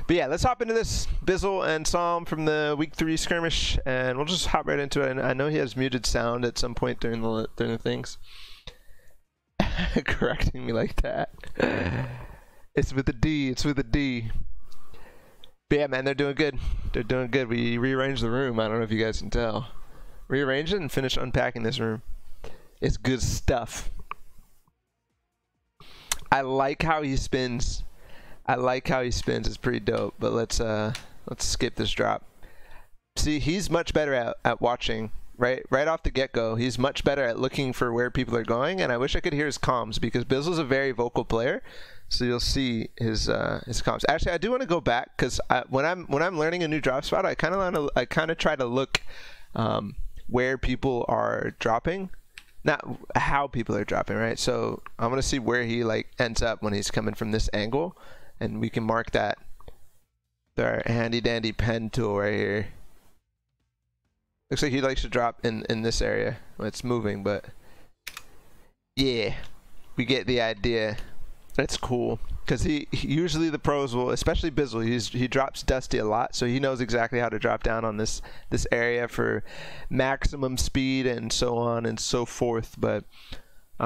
But yeah, let's hop into this Bizzle and Psalm from the week 3 skirmish, and we'll just hop right into it. And I know he has muted sound at some point during the things. Correcting me like that. It's with a D. It's with a D. But yeah, man, they're doing good. They're doing good. We rearranged the room. I don't know if you guys can tell. Rearranged it and finished unpacking this room. It's good stuff. I like how he spins. I like how he spins. It's pretty dope. But let's skip this drop. See, he's much better at watching. Right off the get-go, he's much better at looking for where people are going, and I wish I could hear his comms because Bizzle's a very vocal player, so you'll see his comms. Actually, I do want to go back because when I'm learning a new drop spot, I kind of try to look where people are dropping, not how people are dropping, right? So I want to see where he like ends up when he's coming from this angle, and we can mark that with our handy dandy pen tool right here. Looks like he likes to drop in this area when it's moving, but yeah, we get the idea. That's cool because he usually the pros will, especially Bizzle, he drops Dusty a lot, so he knows exactly how to drop down on this area for maximum speed and so on and so forth. But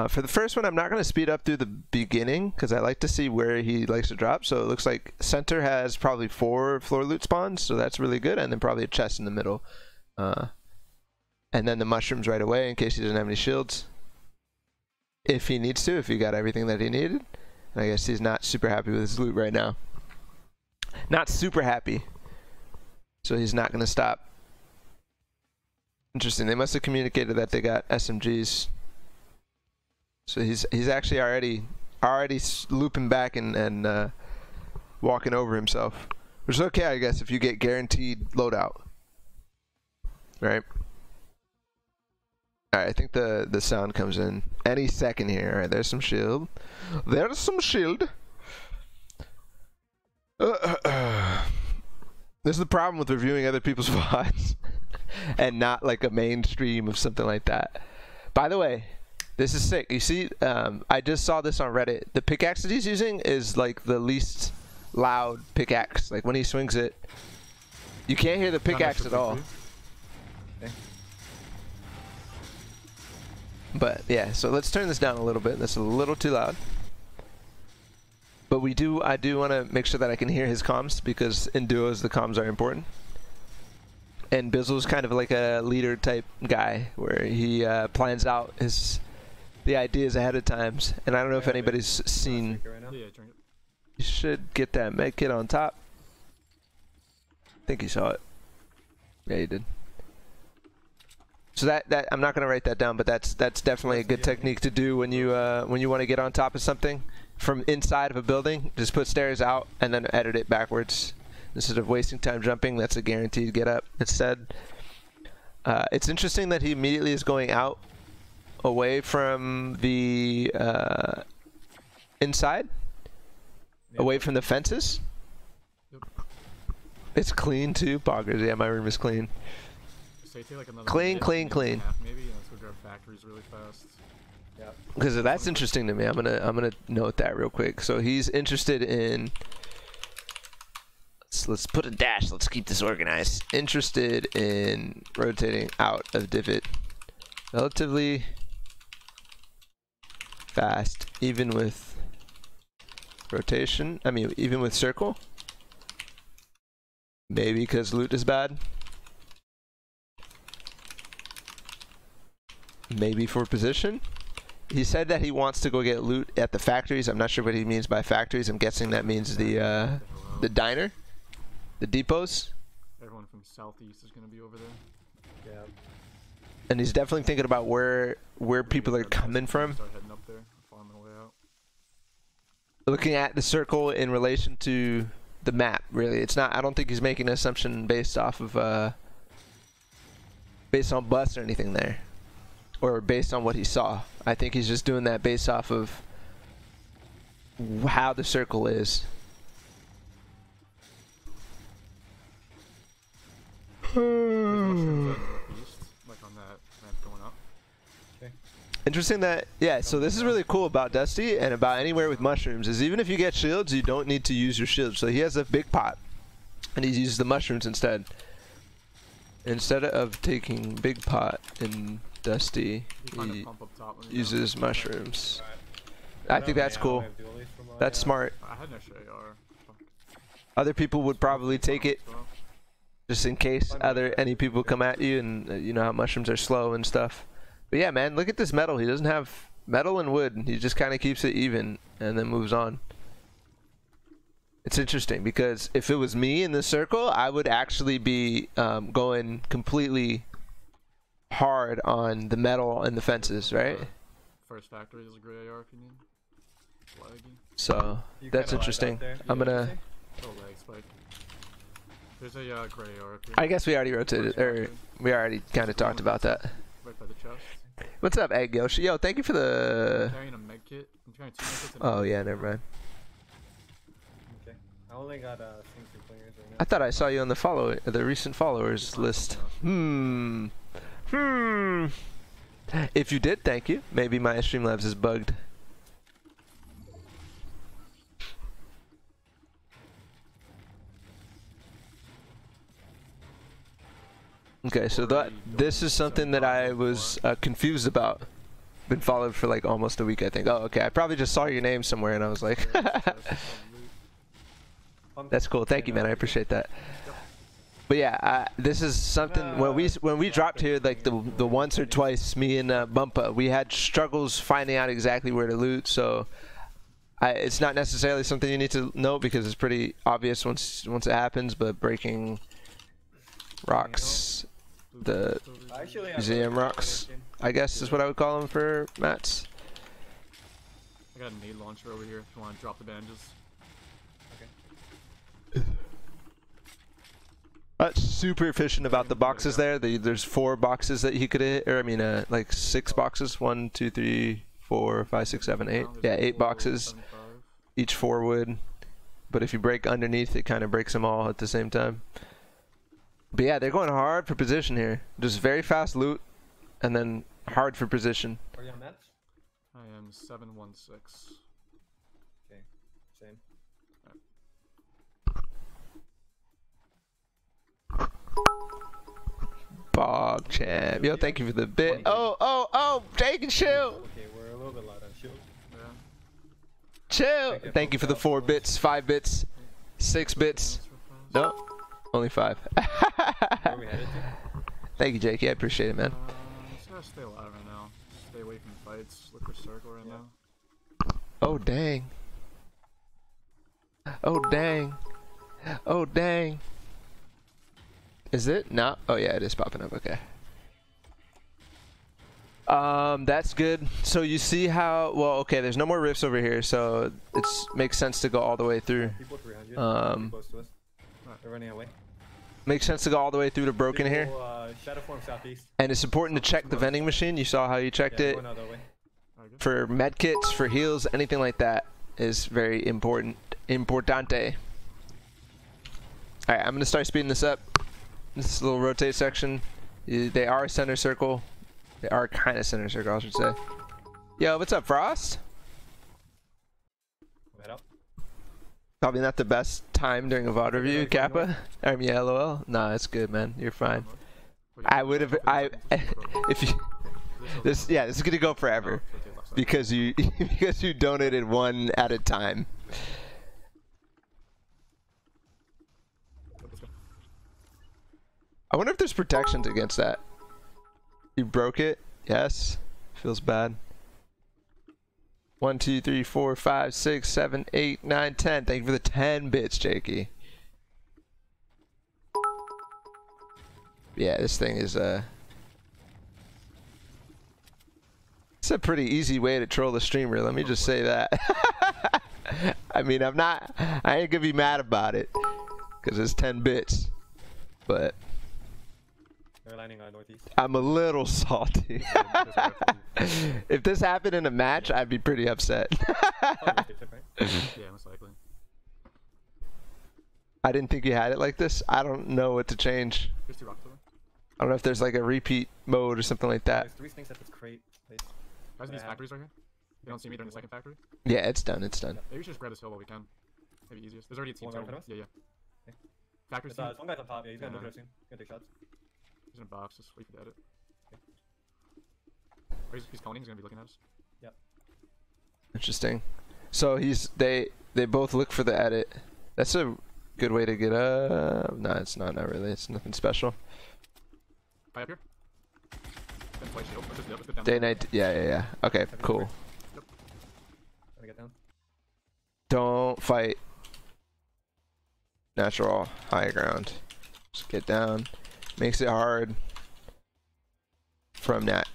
for the first one, I'm not going to speed up through the beginning because I like to see where he likes to drop. So it looks like center has probably 4 floor loot spawns, so that's really good, and then probably a chest in the middle. And then the mushrooms right away in case he doesn't have any shields. If he needs to, if he got everything that he needed. And I guess he's not super happy with his loot right now. Not super happy. So he's not going to stop. Interesting. They must have communicated that they got SMGs. So he's actually already looping back and walking over himself. Which is okay, I guess, if you get guaranteed loadout. Right? Alright, I think the sound comes in any second here. Alright, there's some shield. There's some shield. This is the problem with reviewing other people's VODs and not like a mainstream of something like that. By the way, this is sick. You see, I just saw this on Reddit. The pickaxe that he's using is like the least loud pickaxe. Like when he swings it, you can't hear the pickaxe at all. Okay. But yeah, so let's turn this down a little bit. That's a little too loud. But I do want to make sure that I can hear his comms because in duos the comms are important. And Bizzle's kind of like a leader type guy where he plans out the ideas ahead of times. And I don't know if anybody's seen. You should get that med kit on top. I think you saw it. Yeah, you did. So that I'm not going to write that down, but that's definitely a good technique to do when you want to get on top of something from inside of a building. Just put stairs out and then edit it backwards instead of wasting time jumping. That's a guaranteed get up. Instead, it's interesting that he immediately is going out away from the inside, away from the fences. Yep. It's clean too, poggers. Yeah, my room is clean. So take like another Clean. maybe, and let's go grab factories really fast. Yeah. Because that's interesting to me. I'm gonna note that real quick. So he's interested in. Let's put a dash. Let's keep this organized. Interested in rotating out of divot relatively fast, even with rotation. I mean, even with circle. Maybe because loot is bad. Maybe for position. He said that he wants to go get loot at the factories. I'm not sure what he means by factories. I'm guessing that means the diner, the depots. Everyone from southeast is going to be over there. Yeah. And he's definitely thinking about where people are coming from. Start heading up there, farm my way out. Looking at the circle in relation to the map, really. It's not. I don't think he's making an assumption based off of based on bus or anything there. Or based on what he saw. I think he's just doing that based off of how the circle is. Interesting that, yeah, so this is really cool about Dusty and about anywhere with mushrooms is even if you get shields, you don't need to use your shields. So he has a big pot and he uses the mushrooms instead. Instead of taking Big Pot and Dusty, he uses mushrooms. I think that's cool. That's smart. I had an extra AR. Other people would probably take it just in case any people come at you, and you know how mushrooms are slow and stuff. But yeah, man, look at this metal. He doesn't have metal and wood. He just kind of keeps it even and then moves on. It's interesting because if it was me in the circle, I would actually be going completely hard on the metal and the fences, right? First factory is a great AR opinion. Laggy. So that's interesting. I'm gonna. Oh, lag spike. There's a gray AR up here. I guess we already rotated, or we already kind of talked about that. Right by the chest. What's up, Egg Yoshi? Yo, thank you for the. I'm carrying a med kit. I'm carrying 2 med kits. Oh yeah, never mind. Okay. I only got single players right now. I thought I saw you on the recent followers list. If you did, thank you. Maybe my Streamlabs is bugged. Okay, so this is something that I was confused about. Been followed for like almost a week, I think. Oh, okay. I probably just saw your name somewhere and I was like, that's cool. Thank you, man. I appreciate that. But yeah, this is something when we dropped here, like the once or twice, me and Bumpa, we had struggles finding out exactly where to loot. So it's not necessarily something you need to know because it's pretty obvious once it happens. But breaking rocks, the museum rocks, I guess is what I would call them for mats. I got a nade launcher over here if you want to drop the bandages. Okay. That's super efficient about the boxes there. There's 4 boxes that he could hit, or I mean, like 6 boxes. 1, 2, 3, 4, 5, 6, 7, 8. Yeah, 8 boxes. Each 4 wood. But if you break underneath, it kind of breaks them all at the same time. But yeah, they're going hard for position here. Just very fast loot, and then hard for position. Are you on mats? I am 716. Okay, same. Bog champ. Yo, thank you for the bit. Oh, Jake and chill. Okay, we're a little bit loud on shield. Chill. Thank you for the 4 bits, 5 bits, 6 bits. No, only 5. Where are we headed to? Thank you, Jakey. I appreciate it, man. Just gotta stay alive right now. Stay away from fights. Look for circle right now. Oh, dang. Oh, dang. Oh, dang. Is it? No. Oh, yeah, it is popping up. Okay. That's good. So you see how, well, okay, there's no more rifts over here, so it makes sense to go all the way through. People 300. Close to us. They're running away. Makes sense to go all the way through to broken People, here. Shadow form southeast. And it's important to check the vending machine. You saw how you checked it. For medkits, for heals, anything like that is very important. Importante. Alright, I'm going to start speeding this up. This little rotate section. They are center circle. They are kind of center circle, I should say. Yo, what's up, Frost? Head up. Probably not the best time during a VOD review, Kappa. I mean, yeah, LOL. Nah, it's good, man. You're fine. I would have, if you, this is gonna go forever because you donated 1 at a time. I wonder if there's protections against that. You broke it? Yes. Feels bad. 1, 2, 3, 4, 5, 6, 7, 8, 9, 10. Thank you for the 10 bits, Jakey. Yeah, this thing is it's a pretty easy way to troll the streamer, let me just say that. I mean, I ain't gonna be mad about it because it's 10 bits, but They're landing on northeast. I'm a little salty. If this happened in a match, I'd be pretty upset. Yeah, most likely. I didn't think you had it like this. I don't know what to change. There's 2 rocks over. I don't know if there's like a repeat mode or something like that. There's 3 snakes at this crate place. Guys, these factories right here. You don't see me during the second factory. Yeah, it's done. It's done. Maybe we should just grab this hill while we can. Maybe easiest. There's already a team. One right in front of us? Yeah. Okay. Factory's There's one guy up top. Yeah, he's gonna Yeah. look at us soon. He's gonna take shots. He's in a box. Just wait for the edit. Or he's coning. He's gonna be looking at us. Interesting. So they both look for the edit. That's a good way to get up. No, it's not really. It's nothing special. Fight up here. Then play shield. Let's just down. Day night. Yeah. Okay, cool. Gonna get down. Don't fight natural high ground. Just get down. Makes it hard from nat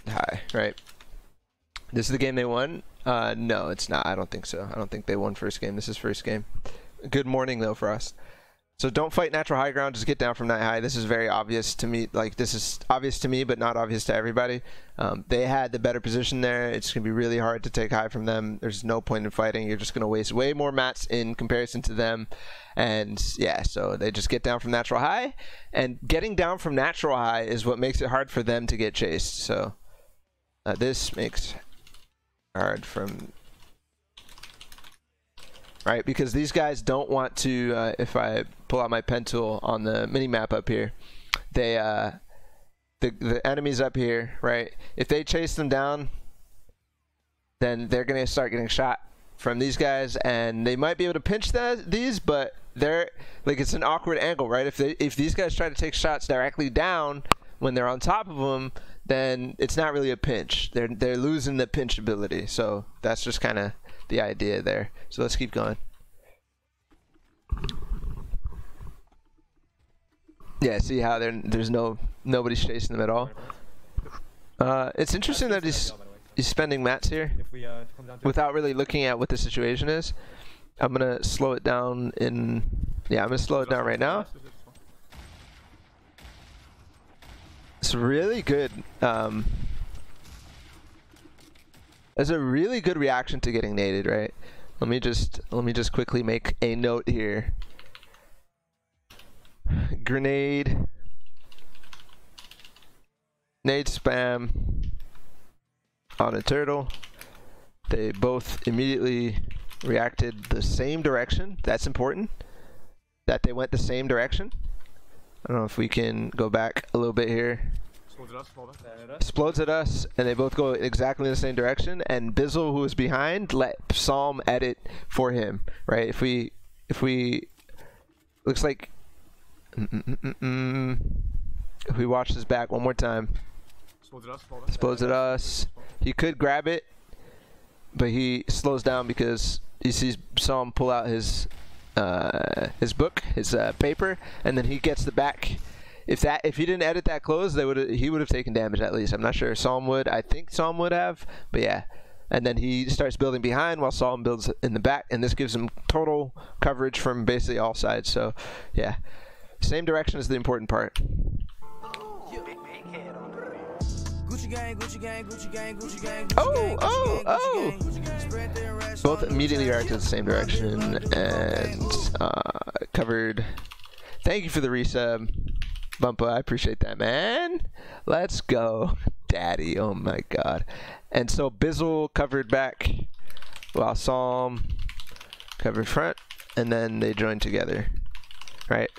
high, right? This is the game they won? No, it's not. I don't think so. I don't think they won first game. This is first game. Good morning, though, for us. So don't fight natural high ground. Just get down from nat high. This is very obvious to me. Like, this is obvious to me, but not obvious to everybody. They had the better position there. It's going to be really hard to take high from them. There's no point in fighting. You're just going to waste way more mats in comparison to them. And, yeah, so they just get down from natural high. And getting down from natural high is what makes it hard for them to get chased. So this makes hard from... Right, because these guys don't want to, if I pull out my pen tool on the mini map up here, they, the enemies up here, right, if they chase them down, then they're going to start getting shot from these guys, and they might be able to pinch these, but they're, like, it's an awkward angle, right? If these guys try to take shots directly down when they're on top of them, then it's not really a pinch. They're losing the pinch ability, so that's just kind of the idea there. So let's keep going. Yeah, see how there's nobody's chasing them at all. It's interesting that he's spending mats here If we come down to without really looking at what the situation is. I'm gonna slow it down in. Yeah, I'm gonna slow it down right now. It's really good. That's a really good reaction to getting naded, right? Let me just quickly make a note here. Grenade, nade spam on a turtle. They both immediately reacted the same direction. That's important. That they went the same direction. I don't know if we can go back a little bit here. Explodes at us, and they both go exactly in the same direction. And Bizzle, who is behind, let Psalm edit for him. Right? If we looks like if we watch this back one more time. Explodes at us. He could grab it, but he slows down because he sees Psalm pull out his book, his paper, and then he gets the back. If he didn't edit that close, he would have taken damage at least. I'm not sure. Psalm would. I think Psalm would have, but yeah. And then he starts building behind while Psalm builds in the back, and this gives him total coverage from basically all sides. So yeah, same direction is the important part. Oh! Both immediately reacted the same direction and covered. Thank you for the resub, Bumpa. I appreciate that, man. Let's go, daddy. Oh my god. And so Bizzle covered back while Psalm covered front, and then they joined together, right?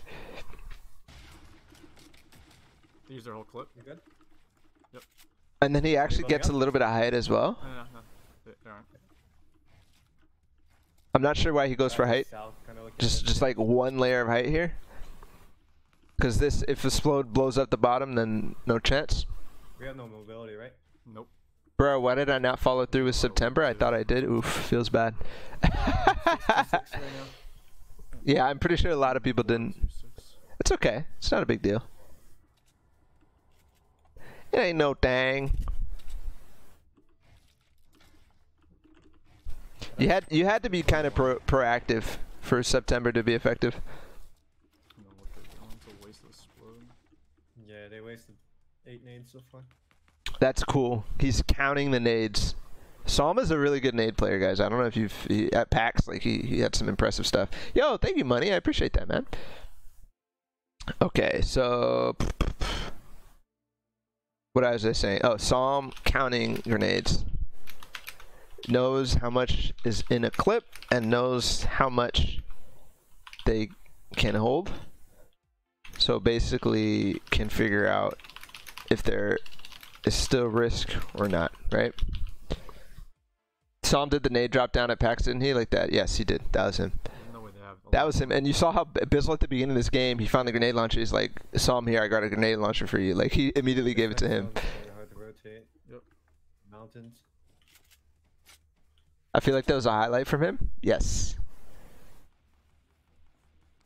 They use their whole clip. You good? Yep. And then he actually gets a little bit of height as well. No. They aren't. I'm not sure why he goes for height. South, Just like one layer of height here. Because this, if Explode blows up the bottom, then no chance. We have no mobility, right? Nope. Bro, why did I not follow through with September? I thought I did. Oof, feels bad. Yeah, I'm pretty sure a lot of people didn't. It's okay. It's not a big deal. It ain't no thing. You had to be kind of proactive for September to be effective. Yeah, they wasted 8 nades so far. That's cool. He's counting the nades. Psalm is a really good nade player, guys. I don't know if at PAX, like he had some impressive stuff. Yo, thank you, Money. I appreciate that, man. Okay, so what was I saying? Oh, Psalm counting grenades. Knows how much is in a clip and knows how much they can hold. so basically can figure out if there is still risk or not, right? Saw him did the nade drop down at PAX, didn't he? Like that? Yes, he did. That was him. No way they have That was him. And you saw how Bizzle at the beginning of this game, he found the grenade launcher. He's like, saw him here, I got a grenade launcher for you. Like, he immediately gave it to him. Hard to rotate. Yep. Mountains. I feel like that was a highlight from him. Yes.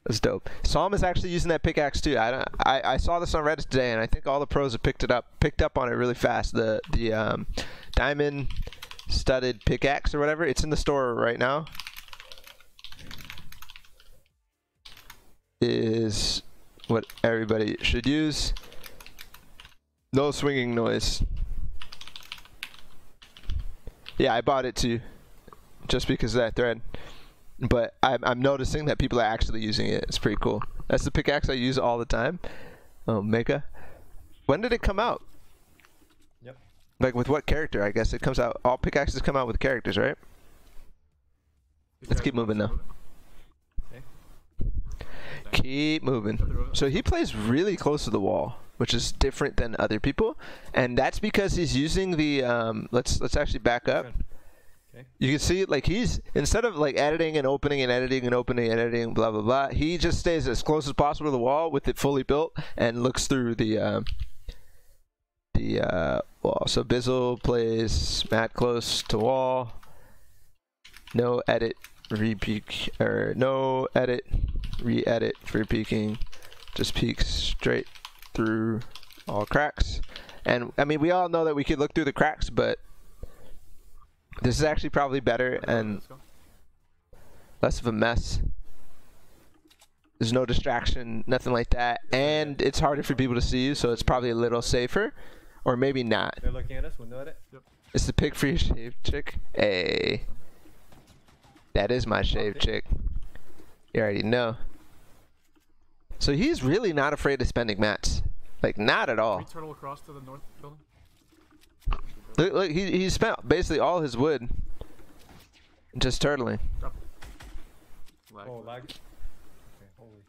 That's dope. Saw him is actually using that pickaxe too. I saw this on Reddit today, and I think all the pros have picked up on it really fast. The diamond studded pickaxe or whatever. It's in the store right now. Is what everybody should use. No swinging noise. Yeah, I bought it too, just because of that thread. But I'm noticing that people are actually using it. It's pretty cool. That's the pickaxe I use all the time. Oh, Mega. When did it come out? Yep. Like with what character? I guess it comes out. All pickaxes come out with characters, right? Let's keep moving now. Keep moving. So he plays really close to the wall, which is different than other people, and that's because he's using the let's actually back up. Okay. You can see like he's, instead of like editing and opening and editing and opening and editing blah blah blah, he just stays as close as possible to the wall with it fully built and looks through the wall. So Bizzle plays Matt close to wall. No edit re-peek, or no edit re-edit for peeking, just peeks straight through all cracks. And I mean, we all know that we could look through the cracks, but this is actually probably better and less of a mess. There's no distraction, nothing like that, and it's harder for people to see you, so it's probably a little safer, or maybe not. They're looking at us. Window edit. Yep. It's the pick for your shave chick. Hey, that is my shave chick. You already know. So he's really not afraid of spending mats, like not at all. Turtle across to the north building. Look, he spent basically all his wood just turtling. Drop. Lag. Oh, lag. Okay, holy.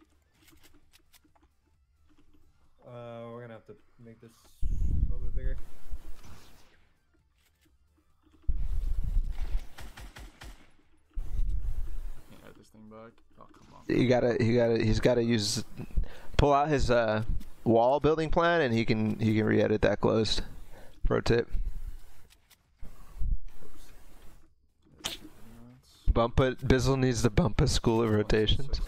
We're gonna have to make this a little bit bigger. Can't add this thing back. Oh, come on. He's gotta use, pull out his wall building plan, and he can re-edit that closed. Pro tip. Bump it. Bizzle needs to bump a school of rotations.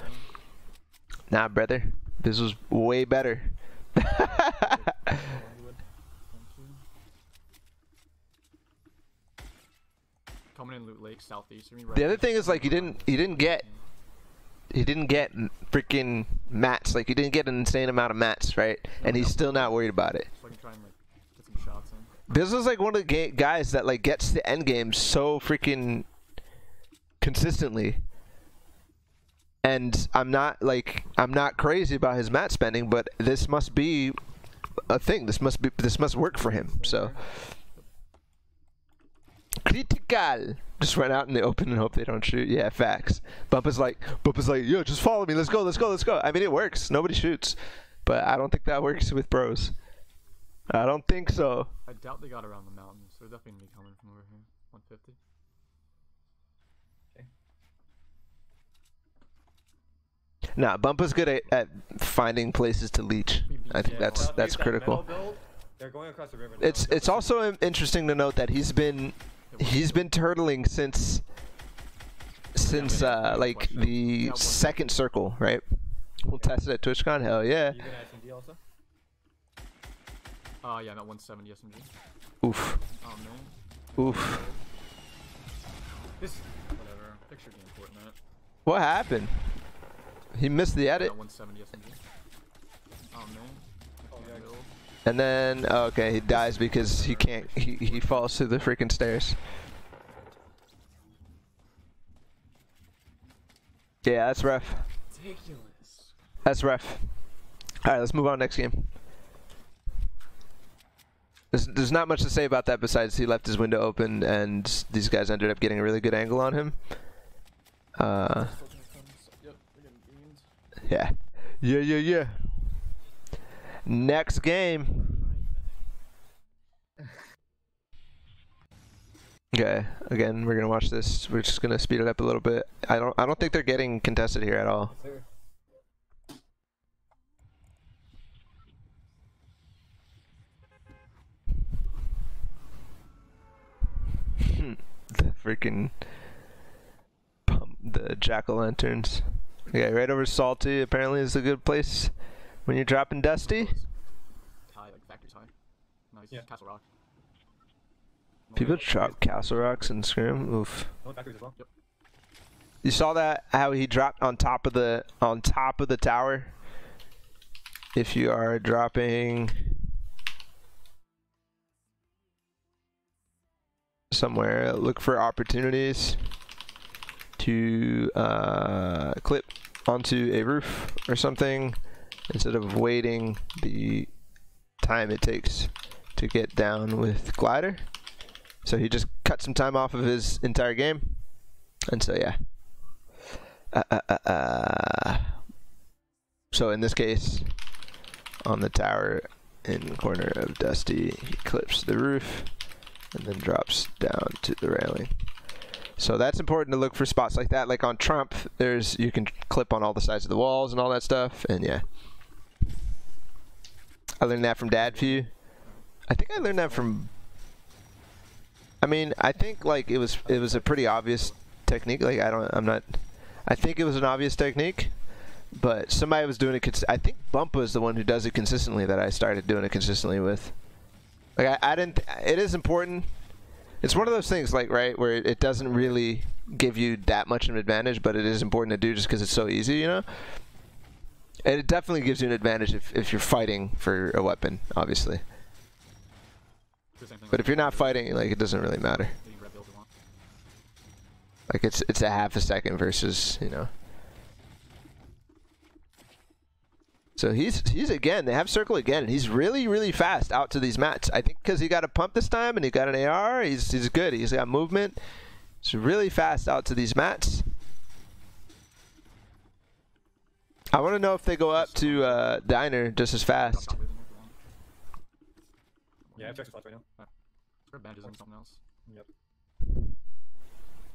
Nah, brother. Bizzle's way better. Coming in Loot Lake, southeast. The other thing is, like, he didn't get freaking mats. Like, he didn't get an insane amount of mats, right? And he's still not worried about it. So I can try and like get some shots in. Bizzle's like one of the guys that like gets to end games so freaking consistently. And I'm not crazy about his mat spending, but this must be a thing. This must work for him. So critical. Just run out in the open and hope they don't shoot. Yeah, facts. Bump is like, yo, just follow me. Let's go. I mean, it works. Nobody shoots, but I don't think that works with pros. I don't think so. I doubt they got around the mountain, so they're definitely gonna be coming from over here. 150. Nah, Bumpa's good at finding places to leech. I think that's critical. They're going across the river now. It's also interesting to note that he's been turtling since like the second circle, right? We'll test it at TwitchCon. Hell yeah. You gonna SMG also? Yeah, I'm at 170 SMG. Oof. Oh man. Oof. This whatever. Picture game Fortnite. What happened? He missed the edit. 170 SMG. Oh man. And then okay, he dies because he can't. He falls through the freaking stairs. Yeah, that's rough. Ridiculous. That's rough. All right, let's move on next game. There's not much to say about that besides he left his window open and these guys ended up getting a really good angle on him. Yeah. Next game. Okay, again, we're gonna watch this. We're just gonna speed it up a little bit. I don't think they're getting contested here at all. The freaking the jack-o'-lanterns. Okay, right over Salty apparently is a good place when you're dropping Dusty. High, like factory's high. Nice. Yeah. Castle Rock. People drop Castle Rocks and Scrim. Oof. Oh, factories as well. Yep. You saw that how he dropped on top of the tower. If you are dropping somewhere, look for opportunities to clip onto a roof or something instead of waiting the time it takes to get down with glider. So he just cut some time off of his entire game, and so yeah. So in this case, on the tower in the corner of Dusty, he clips the roof and then drops down to the railing. So that's important to look for spots like that. Like on Trump, you can clip on all the sides of the walls and all that stuff, and yeah. I learned that from Dad Few. I think I learned that from. I mean, I think like it was a pretty obvious technique. Like I think it was an obvious technique, but somebody was doing it. I think Bump was the one who does it consistently that I started doing it consistently with. Like I didn't. It is important. It's one of those things, like, right, where it doesn't really give you that much of an advantage, but it is important to do just because it's so easy, you know? And it definitely gives you an advantage if you're fighting for a weapon, obviously. But if you're not fighting, like, it doesn't really matter. Like, it's a half a second versus, you know. So he's again, they have circle again, and he's really fast out to these mats. I think because he got a pump this time and he got an AR, he's good. He's got movement. He's really fast out to these mats. I want to know if they go up to Diner just as fast. Yeah, I have extra spots right now. Bandages and something else. Yep.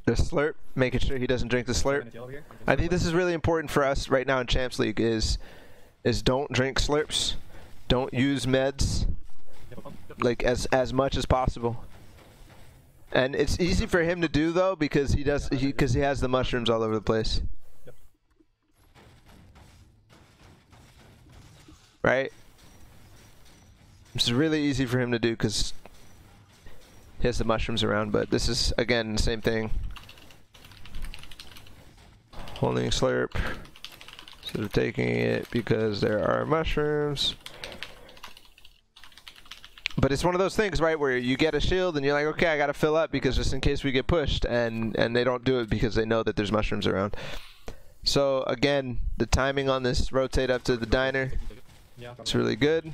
The slurp, making sure he doesn't drink the slurp. I think this is really important for us right now in Champs League is don't drink slurps, don't use meds, like as much as possible. And it's easy for him to do though because he has the mushrooms all over the place. Yep. Right? It's really easy for him to do because he has the mushrooms around, but this is again the same thing. Holding slurp. Instead of taking it because there are mushrooms. But it's one of those things, right, where you get a shield and you're like, okay, I gotta fill up because just in case we get pushed, and they don't do it because they know that there's mushrooms around. So again, the timing on this rotate up to the Diner, it's really good.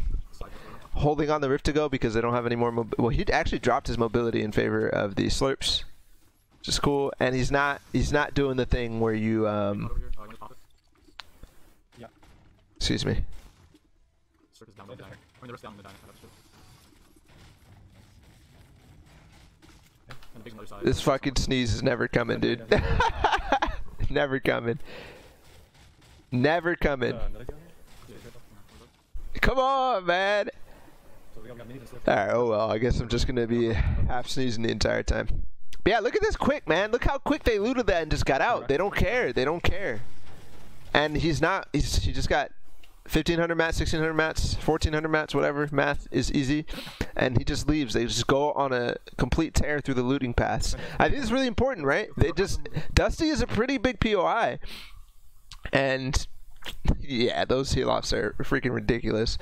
Holding on the Rift to go because they don't have any more well, he actually dropped his mobility in favor of the slurps, which is cool. And he's not doing the thing where you excuse me. This fucking sneeze is never coming, dude. Never coming. Never coming. Come on, man. Alright, oh well, I guess I'm just gonna be half sneezing the entire time. But yeah, look at this quick, man. Look how quick they looted that and just got out. They don't care. They don't care. And he just got 1,500 mats, 1,600 mats, 1,400 mats, whatever. Math is easy. And he just leaves. They just go on a complete tear through the looting paths. I think it's really important, right? Dusty is a pretty big POI. And yeah, those heal-offs are freaking ridiculous.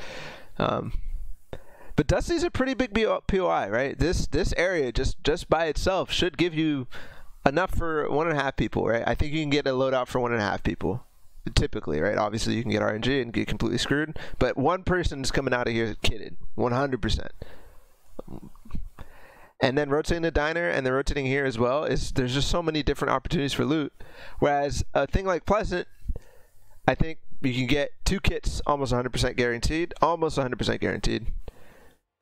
But Dusty's a pretty big POI, right? This area just by itself should give you enough for 1.5 people, right? I think you can get a loadout for 1.5 people. Typically, right? Obviously, you can get RNG and get completely screwed, but one person's coming out of here kitted, 100%. And then rotating the Diner and then rotating here as well there's just so many different opportunities for loot. Whereas a thing like Pleasant, I think You can get 2 kits almost 100% guaranteed. Almost 100% guaranteed.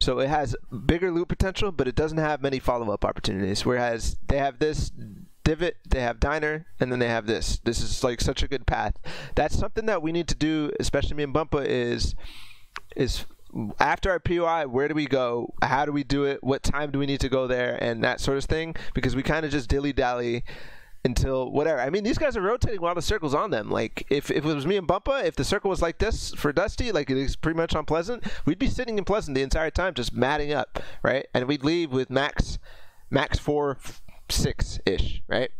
So it has bigger loot potential, but it doesn't have many follow-up opportunities. Whereas they have this divot, they have diner, and then they have this. This is like such a good path. That's something that we need to do, especially me and Bumpa, is after our POI, where do we go? How do we do it? What time do we need to go there? And that sort of thing, because we kind of just dilly-dally until whatever. I mean, these guys are rotating while the circle's on them. Like, if it was me and Bumpa, if the circle was like this for Dusty, like it is pretty much on Pleasant, we'd be sitting in Pleasant the entire time just matting up, right? And we'd leave with max 4, 6-ish, right?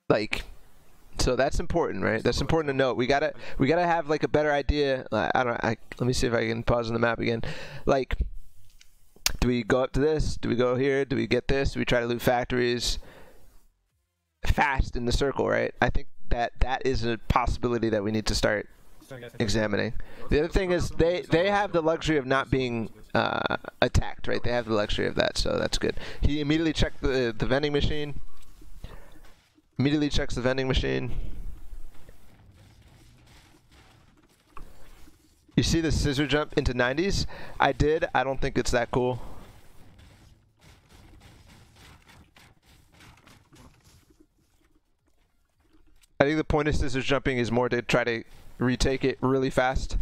Like, so that's important, right? That's important to note. We gotta have like a better idea. Let me see if I can pause on the map again. Like, do we go up to this? Do we go here? Do we get this? Do we try to loot factories fast in the circle, right? I think that is a possibility that we need to start examining. The other thing is they have the luxury of not being attacked, right? They have the luxury of that, so that's good. He immediately checked the vending machine. Immediately checks the vending machine. You see the scissor jump into 90s? I did. I don't think it's that cool. I think the point of scissors jumping is more to try to retake it really fast.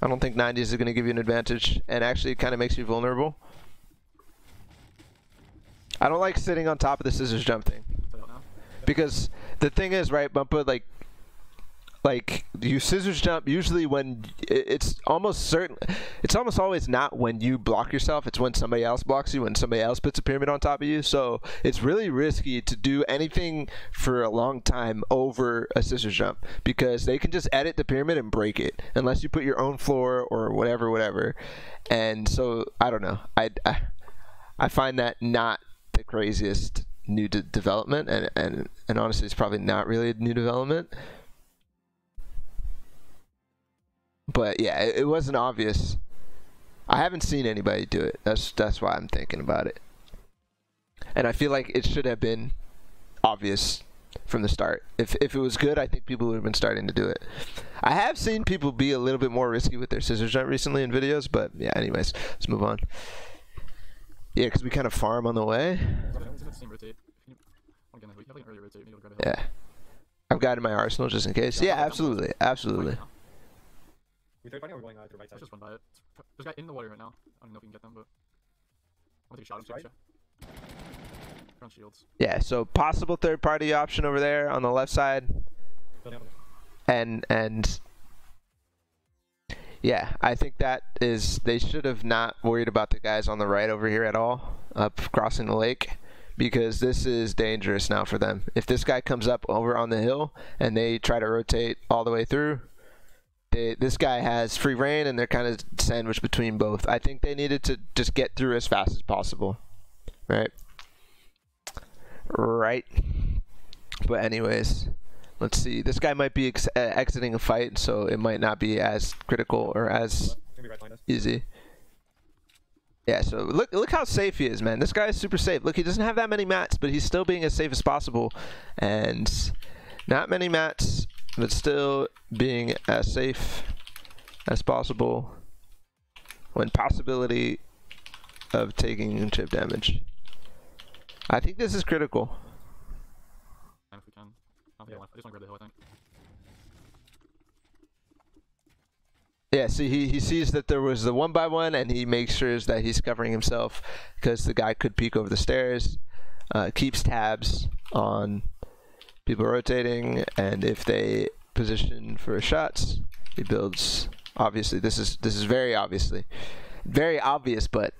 I don't think 90s is going to give you an advantage, and actually it kind of makes you vulnerable. I don't like sitting on top of the scissors jump thing. Because the thing is, right, Bumpa, like you scissors jump usually when it's almost always not when you block yourself, it's when somebody else blocks you, when somebody else puts a pyramid on top of you. So it's really risky to do anything for a long time over a scissors jump, because they can just edit the pyramid and break it unless you put your own floor or whatever. And so I don't know, I find that not the craziest new development, and honestly it's probably not really a new development. But yeah, it wasn't obvious. I haven't seen anybody do it. That's why I'm thinking about it. And I feel like it should have been obvious from the start. If it was good, I think people would have been starting to do it. I have seen people be a little bit more risky with their scissors jump recently in videos, but yeah, anyways, let's move on. Yeah, because we kind of farm on the way. Yeah. I've got in my arsenal just in case. Yeah, absolutely. Absolutely. We third party or we're going to the right side? Let's just run by it. There's a guy in the water right now. I don't know if we can get them, but I want to take a shot at him. Right? On shields. Yeah, so possible third party option over there on the left side. And yeah, I think that is, they should have not worried about the guys on the right over here at all, up crossing the lake, because this is dangerous now for them. If this guy comes up over on the hill and they try to rotate all the way through, this guy has free reign and they're kind of sandwiched between both. I think they needed to just get through as fast as possible, right? Right. But anyways, let's see. This guy might be exiting a fight, so it might not be as critical or as easy. Yeah, so look how safe he is, man. This guy is super safe. Look, he doesn't have that many mats, but he's still being as safe as possible. And not many mats, but still being as safe as possible when possibility of taking chip damage. I think this is critical. If we can. I just want to grab the hill, I think. Yeah, see, he sees that there was the 1x1 and he makes sure that he's covering himself because the guy could peek over the stairs. Keeps tabs on people rotating, and if they position for shots, he builds. Obviously, this is very obvious, but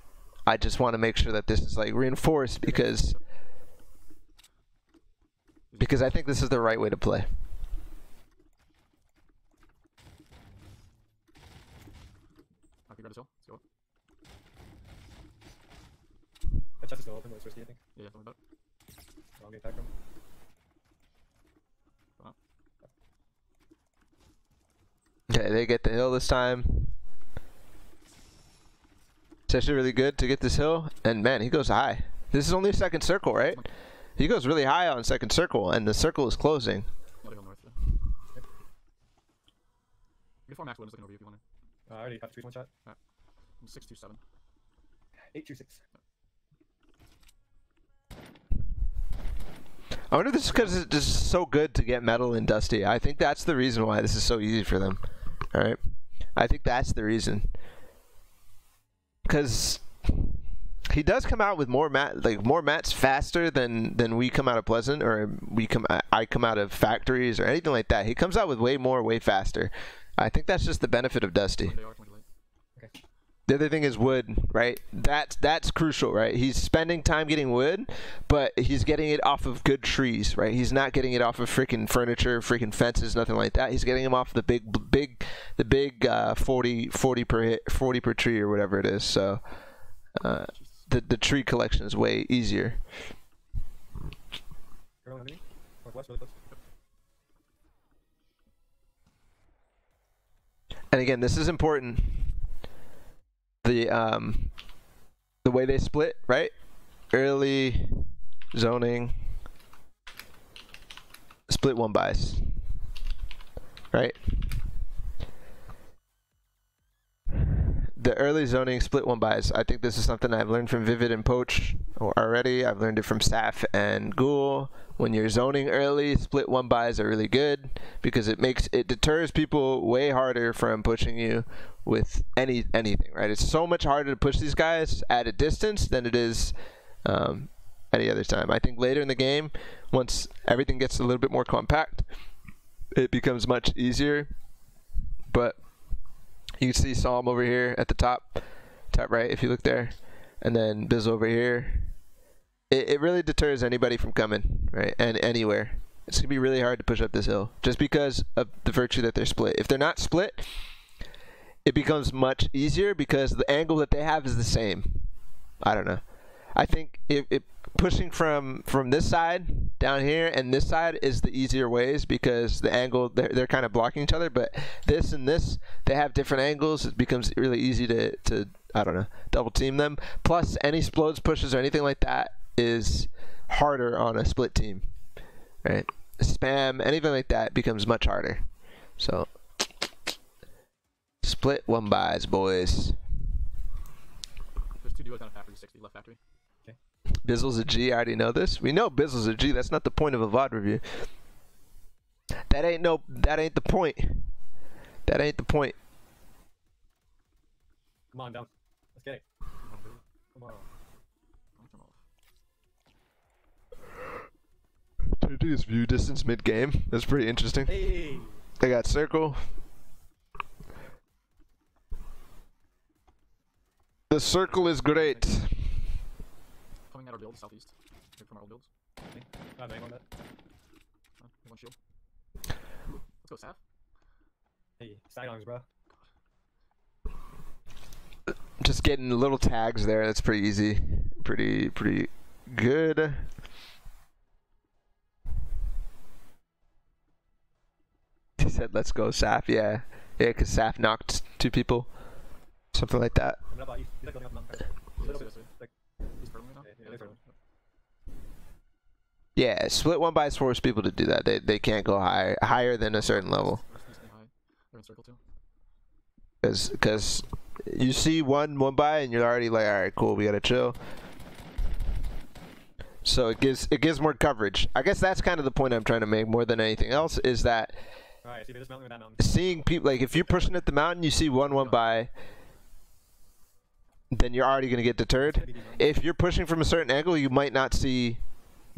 I just want to make sure that this is like reinforced because I think this is the right way to play. Grab this hill. Let's go. That chest is still open, but it's risky, I think. Yeah, something about it. I'll get attacked from. Okay, they get the hill this time. It's actually really good to get this hill, and man, he goes high. This is only a second circle, right? He goes really high on second circle, and the circle is closing. Get 4 max wood, I'm just looking over you if you want to. I already got trees one shot. 627. 826. I wonder if this is because it's just so good to get metal in Dusty. I think that's the reason why this is so easy for them. Alright? I think that's the reason. Because he does come out with more mats faster than we come out of Pleasant, or I come out of factories or anything like that. He comes out with way faster. I think that's just the benefit of Dusty. Okay. The other thing is wood, right? That's crucial, right? He's spending time getting wood, but he's getting it off of good trees, right? He's not getting it off of freaking furniture, freaking fences, nothing like that. He's getting them off the big 40 per tree or whatever it is. So the tree collection is way easier. Northwest, really close. And again, this is important. The way they split, right? Early zoning, split 1 buys, right? The early zoning split 1 buys. I think this is something I've learned from Vivid and Poach already. I've learned it from Staff and Ghoul. When you're zoning early, split 1 buys are really good because it deters people way harder from pushing you with anything, right? It's so much harder to push these guys at a distance than it is any other time. I think later in the game, once everything gets a little bit more compact, it becomes much easier. But you can see Psalm over here at the top right if you look there, and then Bizzle over here. It really deters anybody from coming, right? And anywhere. It's gonna be really hard to push up this hill just because of the virtue that they're split. If they're not split, it becomes much easier because the angle that they have is the same. I don't know. I think if pushing from this side down here and this side is the easier ways because the angle they're kind of blocking each other, but this and this, they have different angles. It becomes really easy to I don't know, double team them. Plus any explodes pushes or anything like that is harder on a split team, right? Spam, anything like that becomes much harder. So split 1 buys, boys. There's 2 duos down at factory, 60 left factory. Okay. Bizzle's a G, I already know this. We know Bizzle's a G, that's not the point of a VOD review. That ain't the point. That ain't the point. Come on, down. Let's get it. Come on. His view distance mid game. That's pretty interesting. Hey. They got circle. The circle is great. Coming at our build, southeast. Here from our old builds. Okay. I'm aim on that. 1 shield. Let's go, Saf. Hey, sidearms, bro. Just getting little tags there. That's pretty easy. Pretty good. He said, "Let's go, Saf." Yeah, because Saf knocked 2 people, something like that. I'm about you. He's like going up the mountain. Like, He's purple right now? yeah, they're purple. Yeah, split 1 buys force people to do that. They can't go higher than a certain level. They're in circle too. Because you see one buy and you're already like, all right, cool, we gotta chill. So it gives more coverage. I guess that's kind of the point I'm trying to make more than anything else, is that Alright, see this mountain or that mountain. seeing people, like if you're pushing at the mountain, you see one buy, then you're already gonna get deterred. If you're pushing from a certain angle, you might not see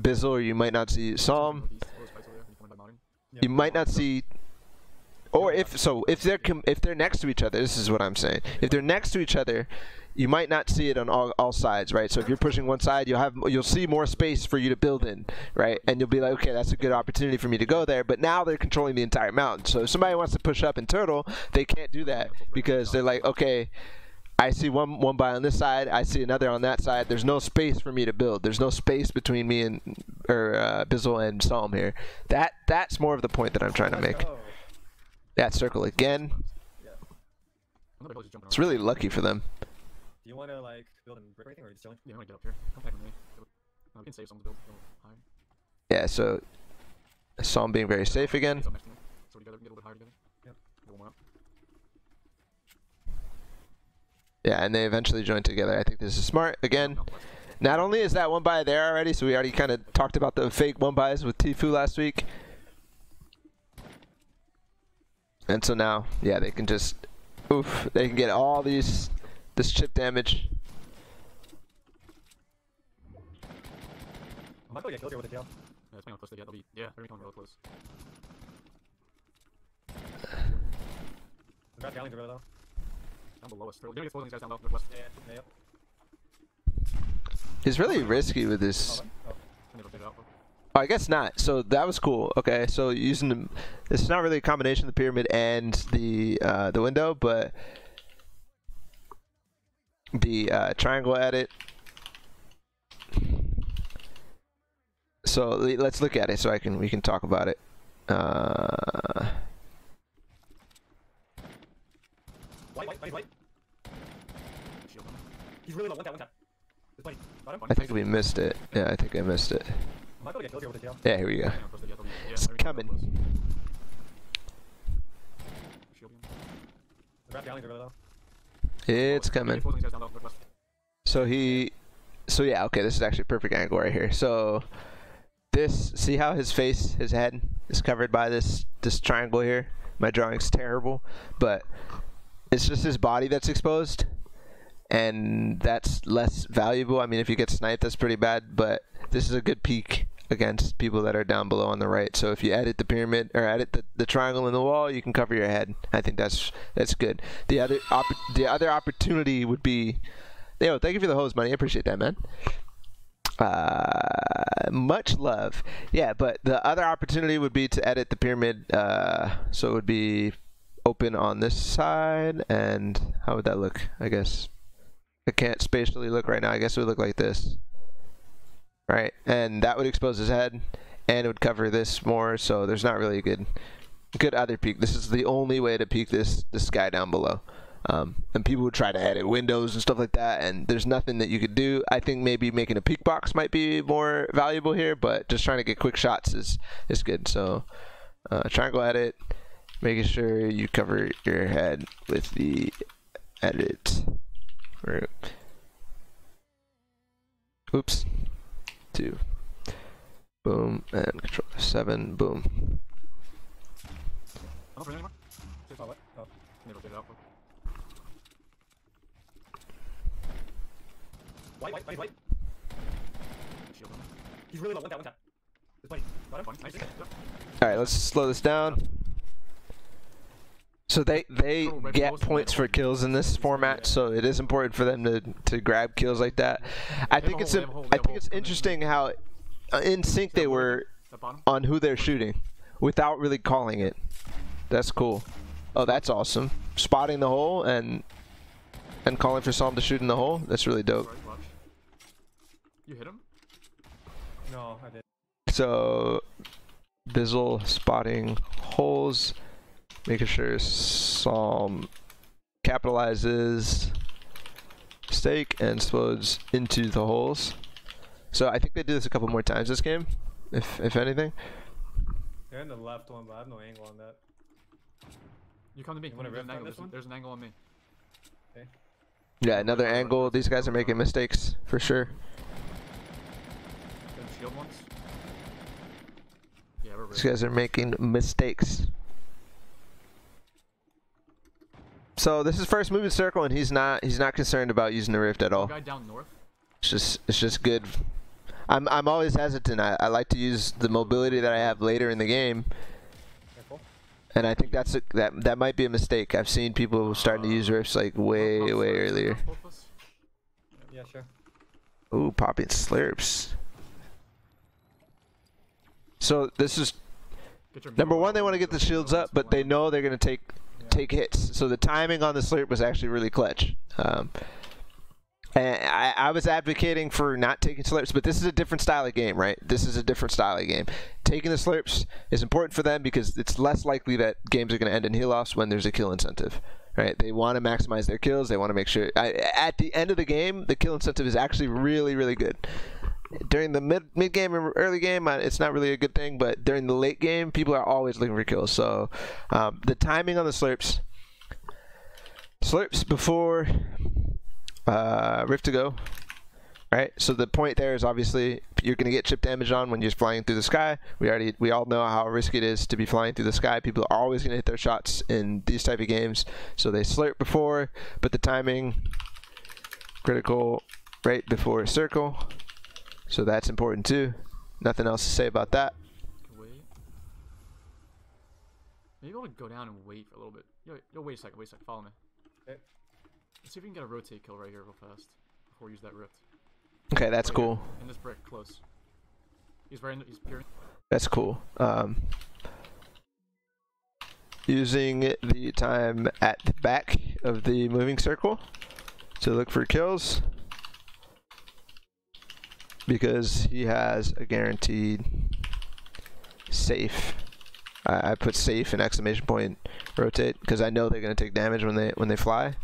Bizzle or you might not see Psalm. You might not see, or if they're next to each other, this is what I'm saying. If they're next to each other, you might not see it on all sides, right? So if you're pushing one side, you'll see more space for you to build in, right? And you'll be like, okay, that's a good opportunity for me to go there. But now they're controlling the entire mountain. So if somebody wants to push up and turtle, they can't do that because they're like, okay, I see one buy on this side, I see another on that side. There's no space for me to build. There's no space between me and Bizzle and Psalm here. That's more of the point that I'm trying to make. That circle again. It's really lucky for them. Do you want to like build and brick or anything, or just chilling? Yeah, I want to get up here. Come back with me. We can save some to build higher. Yeah, so Psalm being very safe again. So next to me. So we get a little bit higher together. Yep. Go one more up. Yeah, and they eventually join together. I think this is smart. Again, not only is that one buy there already, so we already kind of talked about the fake one buys with Tfue last week. And so now, yeah, they can just, oof, they can get all this chip damage. I might go get kills here with the tail. Yeah, depending on how close they get, they'll be. Yeah, they're becoming real close. The grass galleons are really low. Down below us. They're gonna get exposing these guys down low. Northwest. Yeah, yep. He's really risky with this. Oh. Can they rotate it out? Oh, I guess not. So that was cool. Okay, so using the, it's not really a combination of the pyramid and the window, but the triangle edit. So let's look at it so we can talk about it. White. Shield them. He's really low. One tap. This buddy. Got him. I think we missed it. Yeah, I think I missed it. I might go get kills here with the tail. Yeah, here we go. Depending on how close they get, they'll be. Yeah, It's they're becoming real coming. close. Shield them. The grass galleons are really low. It's They're coming. exposing these guys down low. Northwest. So yeah, okay, this is actually a perfect angle right here. So this, see how his face, his head is covered by this triangle here? My drawing's terrible, but it's just his body that's exposed, and that's less valuable. I mean, if you get sniped, that's pretty bad, but this is a good peek against people that are down below on the right. So if you edit the pyramid, or edit the triangle in the wall, you can cover your head. I think that's good. The other opportunity would be, yo, thank you for the hose money. I appreciate that, man. Much love. Yeah, but the other opportunity would be to edit the pyramid. So it would be open on this side, and how would that look? I guess I can't spatially look right now. I guess it would look like this, right? And that would expose his head, and it would cover this more. So there's not really a good other peek. This is the only way to peek this guy down below. And people would try to edit windows and stuff like that, and there's nothing that you could do. I think maybe making a peek box might be more valuable here, but just trying to get quick shots is good. So triangle edit, making sure you cover your head with the edit group. Oops. 2. Boom, and control F7, boom. I'm not anymore. Oh, what? Oh. Can they rotate it out? White. Shield them. He's really low. One tap. This buddy. Got him. Fine. Nice. Yep. Alright, let's slow this down. So they get points for kills in this format, so it is important for them to grab kills like that. I think it's interesting how in sync they were on who they're shooting without really calling it. That's cool. Oh, that's awesome. Spotting the hole and calling for someone to shoot in the hole. That's really dope. Sorry, watch. You hit him? No, I did. So Bizzle spotting holes, making sure Psalm capitalizes stake and explodes into the holes. So I think they do this a couple more times this game, if anything. They're in the left one, but I have no angle on that. You come to me. You wanna There's rift an on angle. this one? There's an angle on me. Okay. Yeah, another angle. These guys are making mistakes for sure. There's shield ones. Yeah, we're These guys are making mistakes. So this is first movement circle, and he's not concerned about using the rift at all. Guy down north. It's just good. I'm always hesitant. I like to use the mobility that I have later in the game, Careful. and I think that might be a mistake. I've seen people starting to use rifts like way earlier. Yeah, sure. Ooh, popping slurps. So this is number one. They want to get the shields up, but they know they're gonna take hits. So the timing on the slurp was actually really clutch. And I was advocating for not taking slurps, but this is a different style of game, right? This is a different style of game. Taking the slurps is important for them because it's less likely that games are going to end in heal-offs when there's a kill incentive, right? They want to maximize their kills. They want to make sure... at the end of the game, the kill incentive is actually really good. During the mid game or early game, it's not really a good thing, but during the late game, people are always looking for kills. So the timing on the slurps before Rift to go. Right, so the point there is obviously you're going to get chip damage on when you're flying through the sky. We all know how risky it is to be flying through the sky. People are always going to hit their shots in these type of games. So they slurp before, but the timing critical right before circle. So that's important too. Nothing else to say about that. Wait. Maybe I'll go down and wait for a little bit. Yo, wait a second, follow me. Okay. Let's see if we can get a rotate kill right here real fast before we use that rift. Okay, that's right cool. Here, in this brick, close. He's peering. That's cool. Using the time at the back of the moving circle to look for kills because he has a guaranteed safe. I put safe and exclamation point rotate because I know they're gonna take damage when they fly.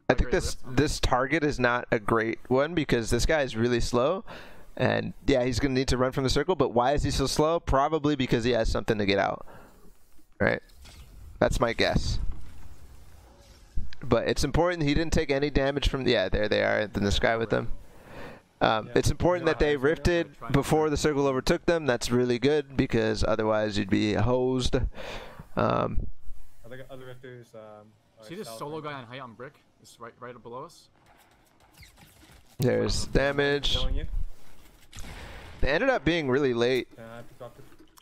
I think this target is not a great one because this guy is really slow, and yeah, he's gonna need to run from the circle. But why is he so slow? Probably because he has something to get out. Right? That's my guess. But it's important he didn't take any damage from. Yeah, there they are in the sky with them. It's important that they rifted before the circle overtook them. That's really good because otherwise you'd be hosed. Other rifters. See this solo guy on height on brick? It's right below us. There's damage. They ended up being really late.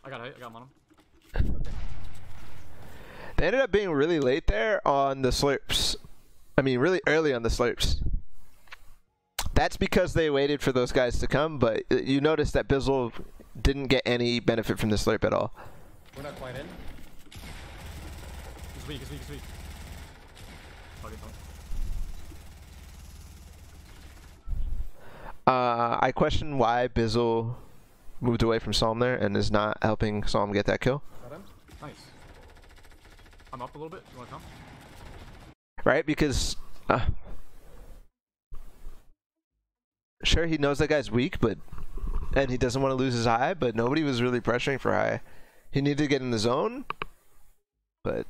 I got him on him. Okay. They ended up being really late there on the slurps. I mean, really early on the slurps. That's because they waited for those guys to come, but you notice that Bizzle didn't get any benefit from the slurp at all. We're not quite in. He's weak. I question why Bizzle moved away from Psalm there and is not helping Psalm get that kill. Got him. Nice. I'm up a little bit. You want to come? Right, because sure, he knows that guy's weak, and he doesn't want to lose his high, but nobody was really pressuring for high. He needed to get in the zone, but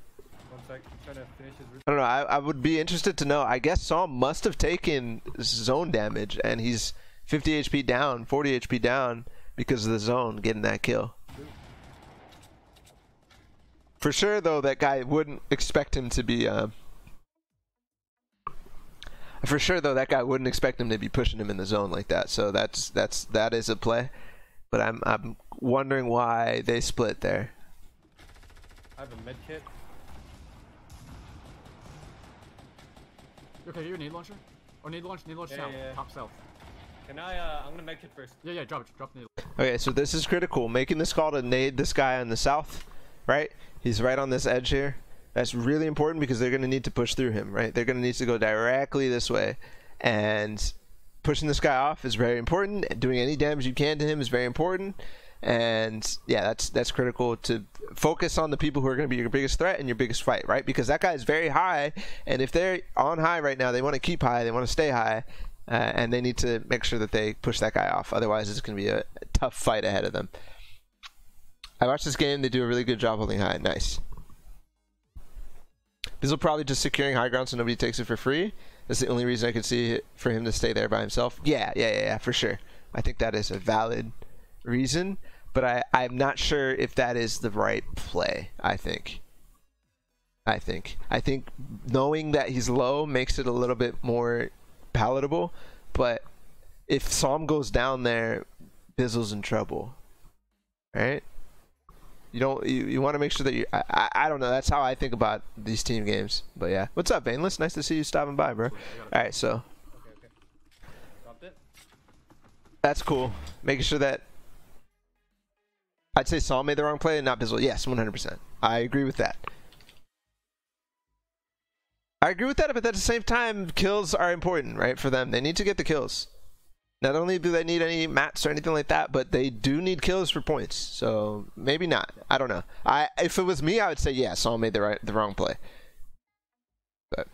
1 sec. I'm trying to finish his route. I don't know. I would be interested to know. I guess Psalm must have taken zone damage, and he's 50 HP down, 40 HP down because of the zone getting that kill. For sure, though, that guy wouldn't expect him to be. For sure, though, that guy wouldn't expect him to be pushing him in the zone like that. So that is a play. But I'm wondering why they split there. I have a med kit. You okay, your nade launcher? Or nade launch south. Yeah. Top south. Can I, I'm gonna med kit first. Yeah, drop the nade. Okay, so this is critical. Making this call to nade this guy on the south, right? He's right on this edge here. That's really important because they're going to need to push through him, right? They're going to need to go directly this way. And pushing this guy off is very important. Doing any damage you can to him is very important. And yeah, that's critical to focus on the people who are going to be your biggest threat and your biggest fight, right? Because that guy is very high, and if they're on high right now, they want to keep high, they want to stay high, and they need to make sure that they push that guy off. Otherwise, it's going to be a tough fight ahead of them. I watched this game. They do a really good job holding high. Nice. Bizzle probably just securing high ground so nobody takes it for free. That's the only reason I could see for him to stay there by himself. Yeah, for sure. I think that is a valid reason, but I'm not sure if that is the right play. I think knowing that he's low makes it a little bit more palatable, but if Psalm goes down there, Bizzle's in trouble, right? You want to make sure that I don't know. That's how I think about these team games. But yeah, what's up, Vaneless? Nice to see you stopping by, bro. All right, so Okay. Dropped it. that's cool. Making sure that I'd say Psalm made the wrong play and not Bizzle. Yes, 100%. I agree with that. But at the same time, kills are important, right? For them, they need to get the kills. Not only do they need any mats or anything like that, but they do need kills for points. So maybe not. I don't know. If it was me, I would say yeah, Psalm made the wrong play. But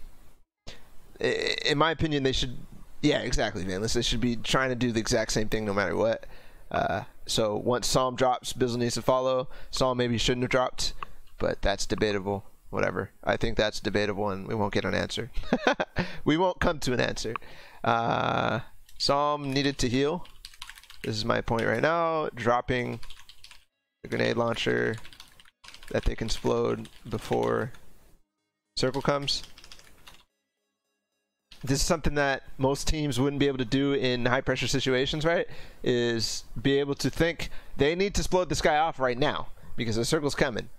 in my opinion, they should. Yeah, exactly, Vanless. They should be trying to do the exact same thing no matter what. So once Psalm drops, Bizzle needs to follow. Psalm maybe shouldn't have dropped, but that's debatable. whatever. I think that's debatable, and we won't get an answer. We won't come to an answer. Psalm needed to heal. This is my point right now. Dropping the grenade launcher that they can explode before circle comes. This is something that most teams wouldn't be able to do in high pressure situations, right? Is be able to think they need to explode this guy off right now because the circle's coming.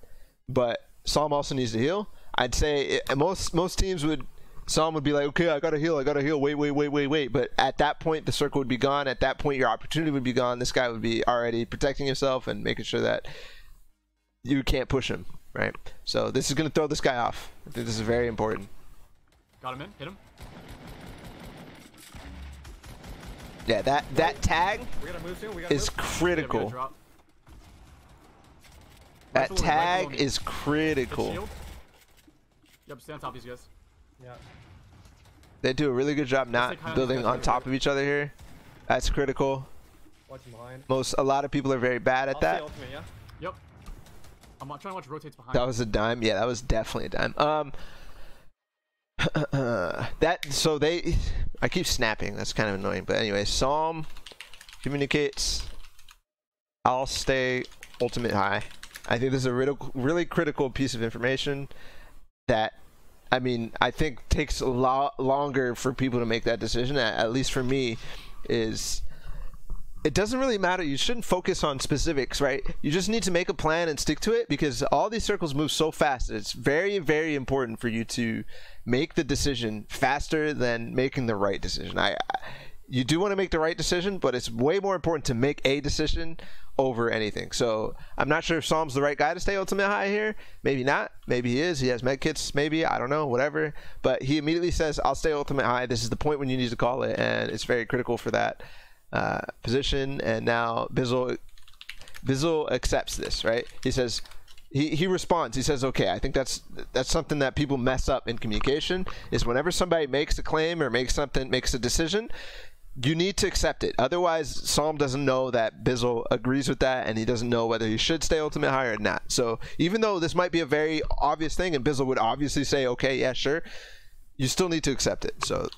But Psalm also needs to heal. I'd say most teams would, Psalm would be like, okay, I gotta heal, wait. But at that point, the circle would be gone. At that point, your opportunity would be gone. This guy would be already protecting himself and making sure that you can't push him, right? So this is gonna throw this guy off. I think this is very important. Got him in. Hit him. Yeah, that tag We gotta move soon. is critical. Drop. That Rifle tag me. is Hit critical. shield. Yep, stay on top of these guys. Yeah. They do a really good job Let's not take high on building these on guys top of each other here. That's critical. Watch him behind. A lot of people are very bad at I'll that. stay ultimate, yeah? Yep. I'm trying to watch rotates behind. That was a dime. Yeah, that was definitely a dime. I keep snapping. That's kind of annoying. But anyway, Psalm communicates. I'll stay ultimate high. I think this is a really critical piece of information that, I mean, I think takes a lot longer for people to make that decision. At least for me, is it doesn't really matter. You shouldn't focus on specifics, right? You just need to make a plan and stick to it, because all these circles move so fast. It's very, very important for you to make the decision faster than making the right decision. You do want to make the right decision, but it's way more important to make a decision over anything. So I'm not sure if Psalm's the right guy to stay ultimate high here. Maybe not. Maybe he is. He has med kits. Maybe. I don't know. Whatever. But he immediately says, I'll stay ultimate high. This is the point when you need to call it, and it's very critical for that position. And now Bizzle accepts this, right? He says, he responds. He says, okay, I think that's something that people mess up in communication, is whenever somebody makes a claim or makes a decision, you need to accept it. Otherwise, Psalm doesn't know that Bizzle agrees with that, and he doesn't know whether he should stay ultimate high or not. So even though this might be a very obvious thing, and Bizzle would obviously say, okay, yeah, sure, you still need to accept it. So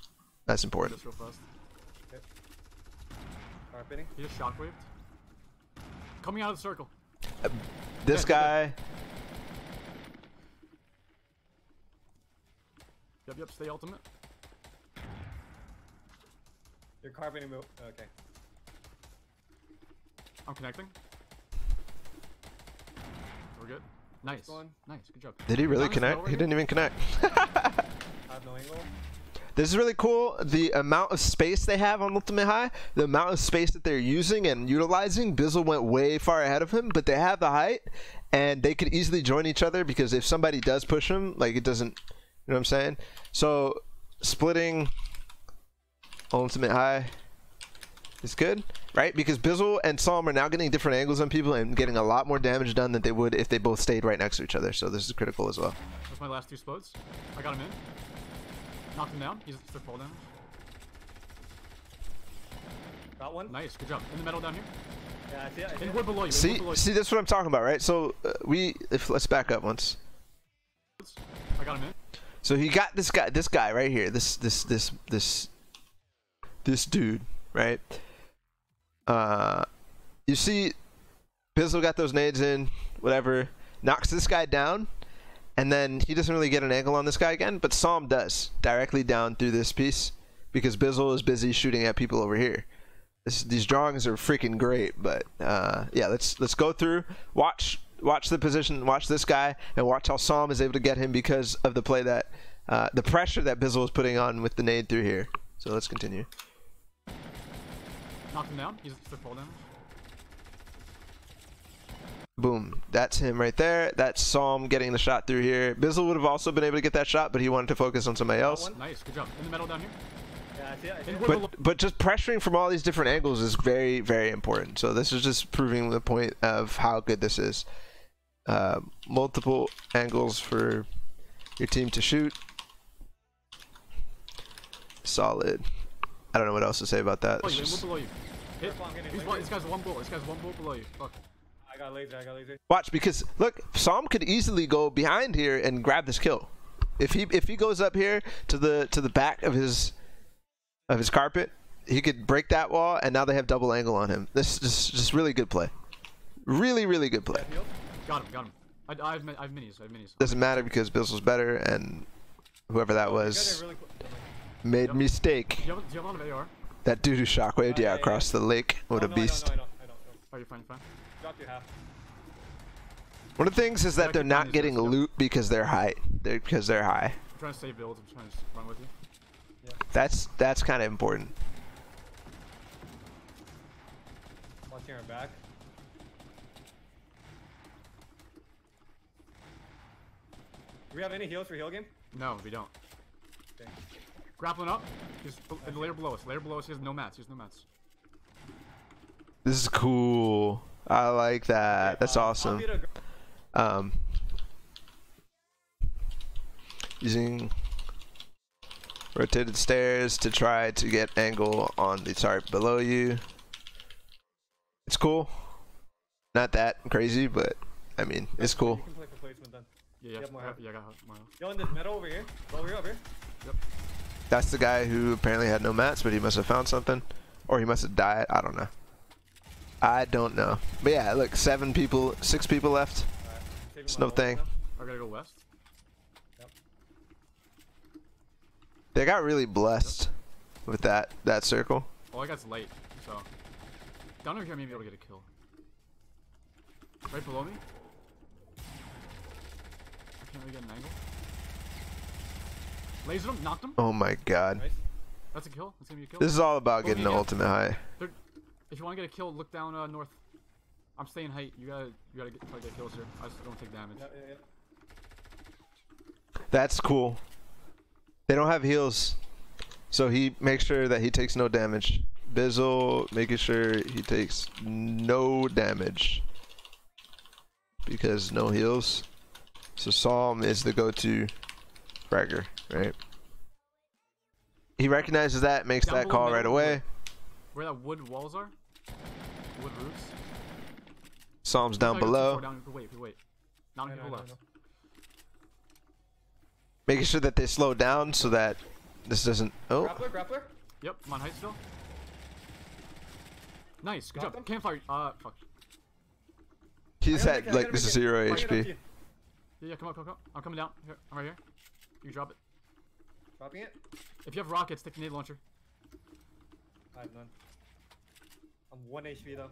that's important. Just real fast. Okay. Carpeting. He just shockwaved. Coming out of the circle. This guy, Yep, stay ultimate. You're carpeting move. Okay. I'm connecting. We're good. Nice. Going. Nice, good job. did he really Thomas, connect? over He here? didn't even connect. I have no angle. This is really cool. The amount of space they have on ultimate high, the amount of space that they're using and utilizing. Bizzle went way far ahead of him, but they have the height, and they could easily join each other, because if somebody does push him, like, it doesn't, you know what I'm saying? So splitting ultimate high is good, right? Because Bizzle and Psalm are now getting different angles on people and getting a lot more damage done than they would if they both stayed right next to each other. So this is critical as well. That's my last two explodes. I got him in. Knocked him down. He's took fall damage. Got one. Nice, good job. In the middle down here. Yeah, I see it. I see In it. wood below you. In See, wood below you. see, that's what I'm talking about, right? So let's back up once. I got him in. So he got this guy right here, this dude, right? You see, Bizzle got those nades in, whatever, knocks this guy down, and then he doesn't really get an angle on this guy again, but Psalm does, directly down through this piece, because Bizzle is busy shooting at people over here. These drawings are freaking great, but yeah, let's go through, watch the position, watch this guy, and watch how Psalm is able to get him because of the play that, the pressure that Bizzle is putting on with the nade through here. So let's continue. Knocked him down. He's took fall damage. Boom. That's him right there. That's Psalm getting the shot through here. Bizzle would have also been able to get that shot, but he wanted to focus on somebody else. one. Nice, good job. In the middle down here. Yeah, I see it. I see In it. wood below. But just pressuring from all these different angles is very, very important. So this is just proving the point of how good this is. Multiple angles for your team to shoot. Solid. I don't know what else to say about that. Below It's you, in wood just, below you. Hit. Careful, I'm getting This flankered. guy's one bullet. This guy's one bullet below you. Fuck. I got laser. I got laser. Watch, because look, Psalm could easily go behind here and grab this kill. If he goes up here to the back of his carpet, he could break that wall, and now they have double angle on him. This is just really good play. Really good play. Got him. I have minis. Doesn't matter because Bizzle's better, and whoever that was Really made mistake. Do you have a lot of AR? That dude who shockwaved you across the lake. What a beast. I don't. Oh, you're fine. Drop you half. One of the things is that they're not getting loot because they're high. Because they're high. I'm trying to save builds. I'm trying to just run with you. Yeah. That's kind of important. Watching our back. Do we have any heals for heal game? No, we don't. Okay. Grappling up. He's the layer below us. Layer below us. He has no mats. This is cool. I like that. That's awesome. Using rotated stairs to try to get angle on the target below you. It's cool. Not that crazy, but I mean, it's cool. You can play for placement then. Yeah, I got more. Yo, in this middle over here. Over here. Yep. That's the guy who apparently had no mats, but he must have found something. Or he must have died. I don't know. But yeah, look, 6 people left. It's no thing. I gotta go west. Yep. They got really blessed with that circle. Oh, I got light, so down over here, maybe I'll get a kill. Right below me. I can't really get an angle. Lasered him, knocked him. Oh my god. Nice. That's a kill. That's gonna be a kill. This is all about getting the ultimate high. If you want to get a kill, look down north. I'm staying height. You gotta try to get kills here. I just don't take damage. Yeah. That's cool. They don't have heals, so he makes sure that he takes no damage. Bizzle making sure he takes no damage because no heals. So Psalm is the go-to fragger, right? He recognizes that, makes that call right away. Where that wood walls are? Wood roofs? Psalm's down below. Wait. Not many people left. Making sure that they slow down so that this doesn't. Oh. Grappler. Yep, I'm on height still. Nice, good job. Campfire. Fuck. He's at like this is 0 HP. Yeah, come up. I'm coming down. Here, I'm right here. You can drop it. Dropping it. If you have rockets, take the nade launcher. I have none. I'm 1 HP though.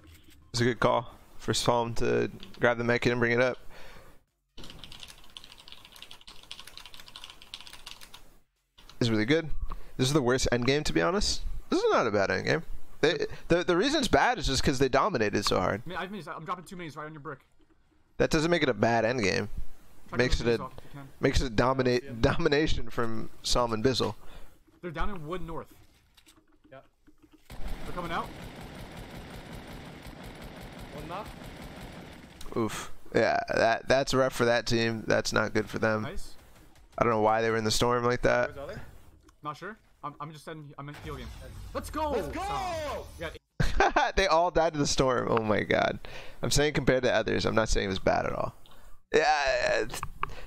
It's a good call for Psalm to grab the mech kit and bring it up. This is really good. This is the worst endgame, to be honest. This is not a bad endgame. The reason it's bad is just because they dominated so hard. I'm dropping 2 minis right on your brick. Makes it a bad endgame. Makes it domination from Psalm and Bizzle. They're down in wood north. Yep. They're coming out. One knock. Oof. Yeah, that's rough for that team. That's not good for them. Nice. I don't know why they were in the storm like that. Where's the other? Not sure. I'm just setting. I'm in heal game. Let's go. They all died to the storm. Oh my god. I'm saying compared to others. I'm not saying it was bad at all. Yeah,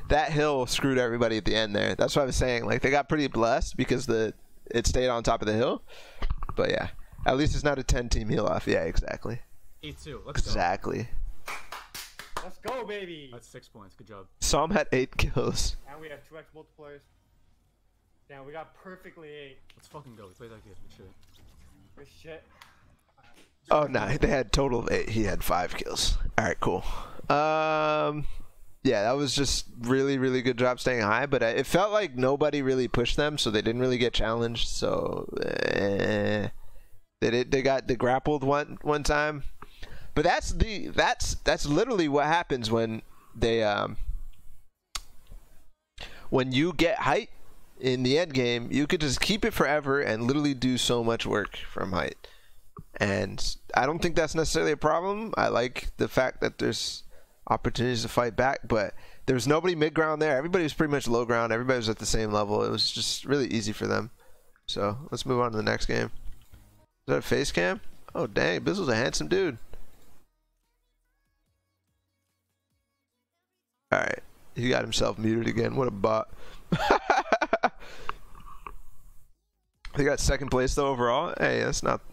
that hill screwed everybody at the end there. That's what I was saying. Like, they got pretty blessed because it stayed on top of the hill. But yeah, at least it's not a 10-team heal off. Yeah, exactly. 8-2. Let's exactly. Go. Let's go, baby. That's 6 points. Good job. Psalm had 8 kills. And we have 2x multipliers. Damn, we got perfectly 8. Let's fucking go. We played that good. Good shit. Good shit. Oh no, they had total of 8. He had 5 kills. All right, cool. Yeah, that was just really good job staying high, but it felt like nobody really pushed them, so they didn't really get challenged. So they got grappled one time, but that's literally what happens when you get height in the end game. You could just keep it forever and literally do so much work from height. And I don't think that's necessarily a problem. I like the fact that there's opportunities to fight back, but there's nobody mid ground there. Everybody was pretty much low ground. Everybody was at the same level. It was just really easy for them. So let's move on to the next game. Is that a face cam? Oh dang, Bizzle's a handsome dude. He got himself muted again. What a bot. He got second place though overall. Hey,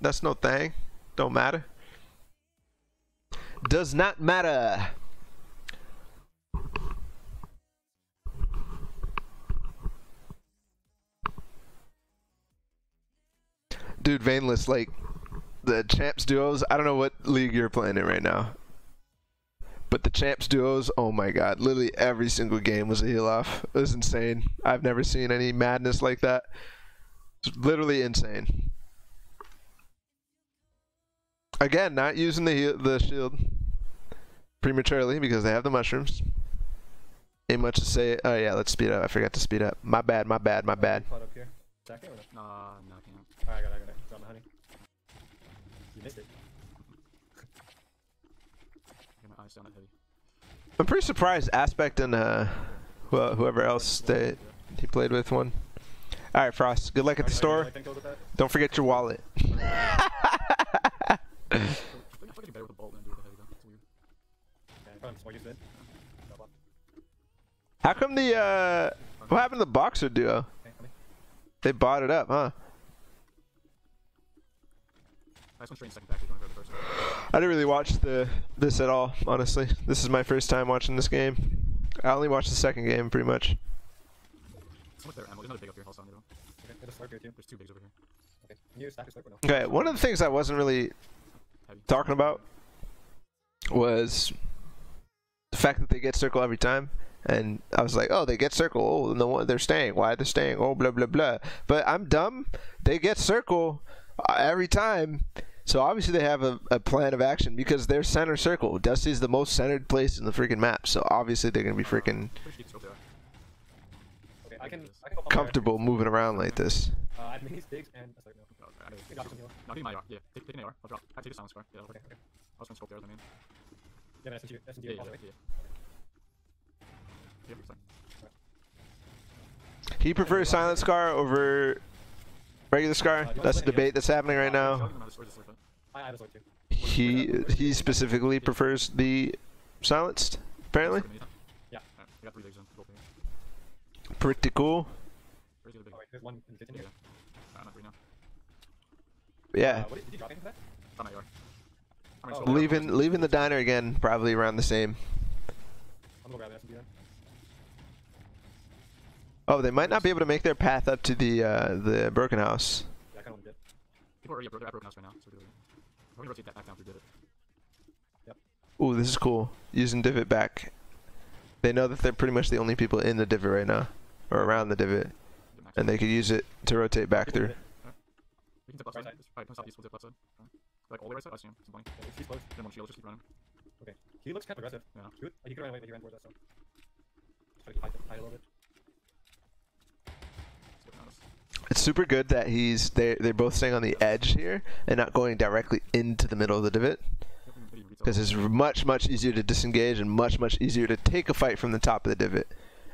that's no thing. Don't matter. Does not matter. Dude, Veinless, like the champs duos, I don't know what league you're playing in right now, but the champs duos, oh my god, literally every single game was a heal off. It was insane. I've never seen any madness like that. It's literally insane. Again, not using the shield prematurely because they have the mushrooms. Ain't much to say. Oh yeah, let's speed up. I forgot to speed up. My bad, my bad, my bad. Caught up here. Second or no? No, I can't. Alright, I got it. Drop my honey. You missed it. I'm gonna ice down that heavy. I'm pretty surprised Aspect and whoever else he played with won. All right, Frost. Good luck at the store. Don't forget your wallet. I feel like you better with the bolt than do with the heavy though. It's weird. Okay, I'm smart, you said. How come the what happened to the boxer duo? Okay, honey. They bought it up, huh? I just went straight in second back. He's going to go the first. I didn't really watch this at all, honestly. This is my first time watching this game. I only watched the second game, pretty much. Someone's there, Emma. There's another big up here. Also, Okay, there's a slurp here too. there's two bigs over here. Okay, can you stack your slurp or no? Okay, one of the things I wasn't really Heavy. talking about was the fact that they get circle every time. And I was like, oh, they get circle. Oh, no, they're staying. Why they're staying? Oh, blah, blah, blah. But I'm dumb. They get circle every time. So obviously they have a plan of action because they're center circle. Dusty's the most centered place in the freaking map. So obviously they're going to be freaking Okay, I can go comfortable moving around like this. I have minis, bigs, and a slurp now. Oh, okay, You got some heal. no, I think my AR. Yeah, take an AR. I'll drop. I take a silence scar. Yeah, Okay, okay. I was going to scope there, I mean. Yeah, that's SMG. Yeah, yeah, Also, right? yeah. Yeah, sorry. He prefers silent scar over regular scar. That's the debate that's happening right now. I have a slurp too. He specifically prefers the silenced, apparently. Yeah. I got 3 bigs in. Both here. Pretty cool. Where's the other big? Alright, there's one in the kitchen Yeah. here. I'm at 3 now. Yeah. What did you drop anything for that? Got my AR. I'm Oh, gonna Leaving the diner again, probably around the same. I'm gonna grab an SMG then. Oh, they might not be able to make their path up to the broken house. Yeah, I kinda wanna dip. People are already at broken house right now, so we're gonna rotate that back down through divot. Ooh, this is cool. Using divot back. They know that they're pretty much the only people in the divot right now, or around the divot, and they could use it to rotate back through. We can zip left Right side. side. Probably southeast, we'll zip left side. Like all the way right side? I assume. Some bunny. Yeah, he's close. Then one shield, just keep running. Okay. He looks kind of aggressive. Yeah. Good. He could run away, but he ran towards us, so. Just try to keep high a little bit. Skip around us. It's super good that they're both staying on the edge here and not going directly into the middle of the divot, because it's much easier to disengage and much easier to take a fight from the top of the divot.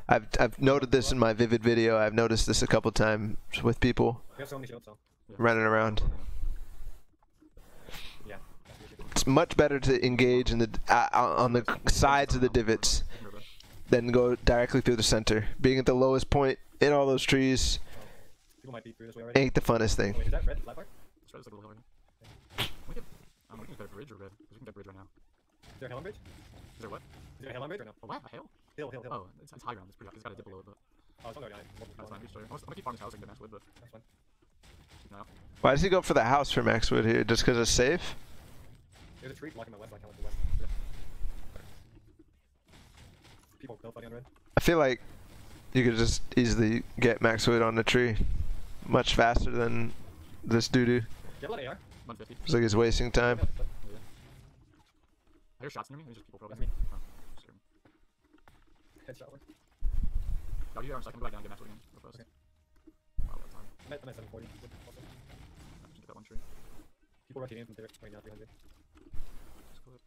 I've noted this in my Vivid video. I've noticed this a couple times with people We have so many shields, so. running around. Yeah. It's much better to engage in the on the sides of the divots than go directly through the center. Being at the lowest point in all those trees People might be through this way already. ain't the funnest Oh, thing. wait, is that red? Flat part? Let's try this like a little hill. We can get bridge or red? Because we can get bridge right now. Is there a hill on bridge? Is there what? Is there a hill on bridge or no? A what? A hill? Hill, hill, hill. Oh, it's high ground. It's pretty high. It's got a dip below it, but Oh, it's on the other guy. that's fine. I'm gonna keep farming this house. I can get max wood, but That's fine. keep an eye out. Why does he go for the house for Maxwood here? Just because it's safe? There's a tree blocking my west, so I can't look to the west. People still fighting on red. I feel like you could just easily get Maxwood on the tree much faster than this doo-doo. You have a lot of AR. 150. It's like he's wasting time. Yeah, but- Yeah. I hear shots near me. There's just people probably. That's me. Oh, scared me. Headshot one. I'll do your arm second. Go back down and get max wood again. Real fast. Okay. Wow, that time. I'm at 740. Also. Just get that one tree. People rotating from there right now, 300. Just go ahead.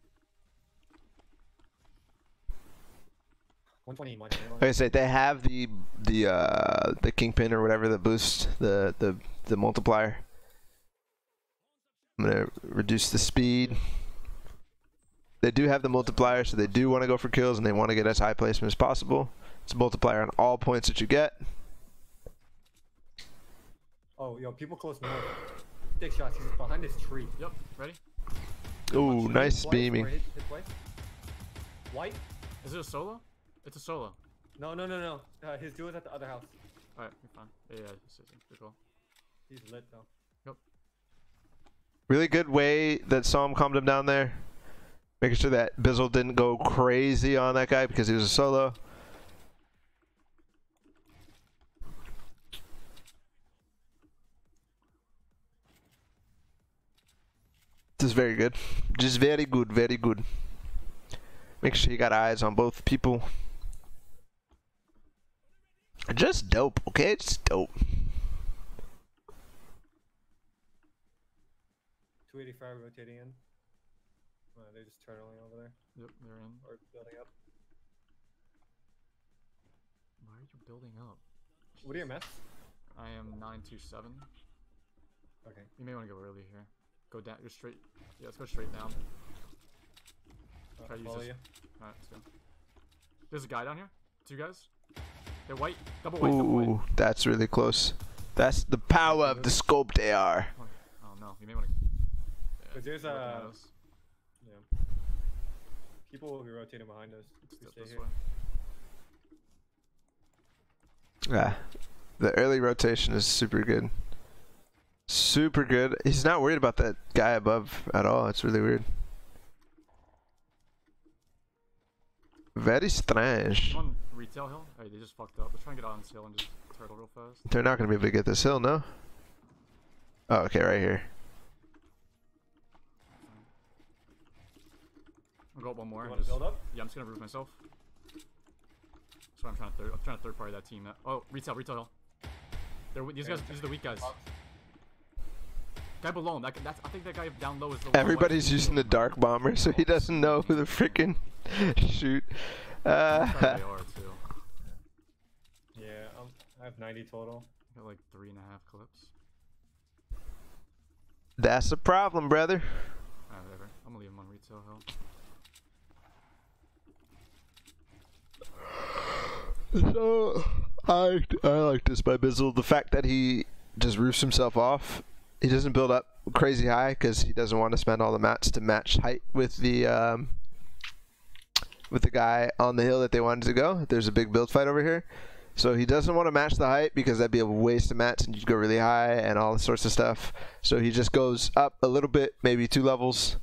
120 in mine. Like I said, they have the kingpin or whatever that boosts the multiplier. I'm gonna reduce the speed. They do have the multiplier, so they do want to go for kills and they want to get as high placement as possible. It's a multiplier on all points that you get. Oh, yo, people close north. Dick shots. He's behind this tree. Yep, ready? Ooh, nice Twice, beaming. or hit twice. White? Is it a solo? It's a solo. No. His duo's at the other house. Alright, you're fine. Yeah, good call. He's lit though. Yep. Really good way that Psalm calmed him down there. Making sure that Bizzle didn't go crazy on that guy because he was a solo. This is very good. Just very good, very good. Make sure you got eyes on both people. Just dope, okay? Just dope. 285 rotating in. They're just turtling over there. Yep, they're in. Or building up. Why are you building up? What are your mess? I am 927. Okay. You may want to go early here. Go down. You're straight. Yeah, let's go straight down. Try to use Follow this. you. Alright, let's go. There's a guy down here. 2 guys. They're white. Double white. Double white. Ooh, that's really close. That's the power of the scoped AR. Oh no, you may want to. Cause there's looking a. at us. Yeah. People will be rotating behind us. Let's We step stay this here. way. Yeah, the early rotation is super good. Super good. He's not worried about that guy above at all. It's really weird. Very strange. I'm on retail hill. Hey, they just fucked up. Let's try and get on this hill and just turtle real fast. They're not going to be able to get this hill, no? Oh, okay, right here. I'll go up one more. You and want to just, build up? Yeah, I'm just gonna roof myself. That's what I'm trying to third party that team. Oh, retail hill. These guys, these are the weak guys. Guy below him. I think that guy down low is the. Everybody's using the dark bomber, so he doesn't know who to freaking shoot. They are too. Yeah, I have 90 total. Got like 3.5 clips. That's a problem, brother. Alright, whatever. I'm gonna leave him on retail hill. So I like this by Bizzle. The fact that he just roofs himself off. He doesn't build up crazy high because he doesn't want to spend all the mats to match height with the guy on the hill that they wanted to go. There's a big build fight over here. So he doesn't want to match the height because that'd be a waste of mats and you'd go really high and all this sorts of stuff. So he just goes up a little bit, maybe 2 levels,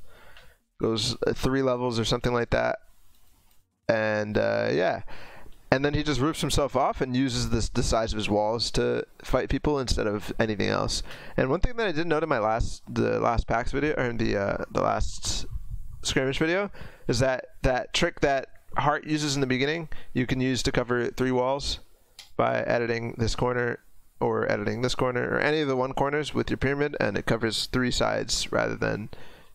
goes 3 levels or something like that. And yeah. And then he just roofs himself off and uses the size of his walls to fight people instead of anything else. And one thing that I didn't note in my the last PAX video, or in the last Skirmish video, is that trick that Heart uses in the beginning, you can use to cover 3 walls by editing this corner or editing this corner or any of the 1 corners with your pyramid, and it covers 3 sides rather than,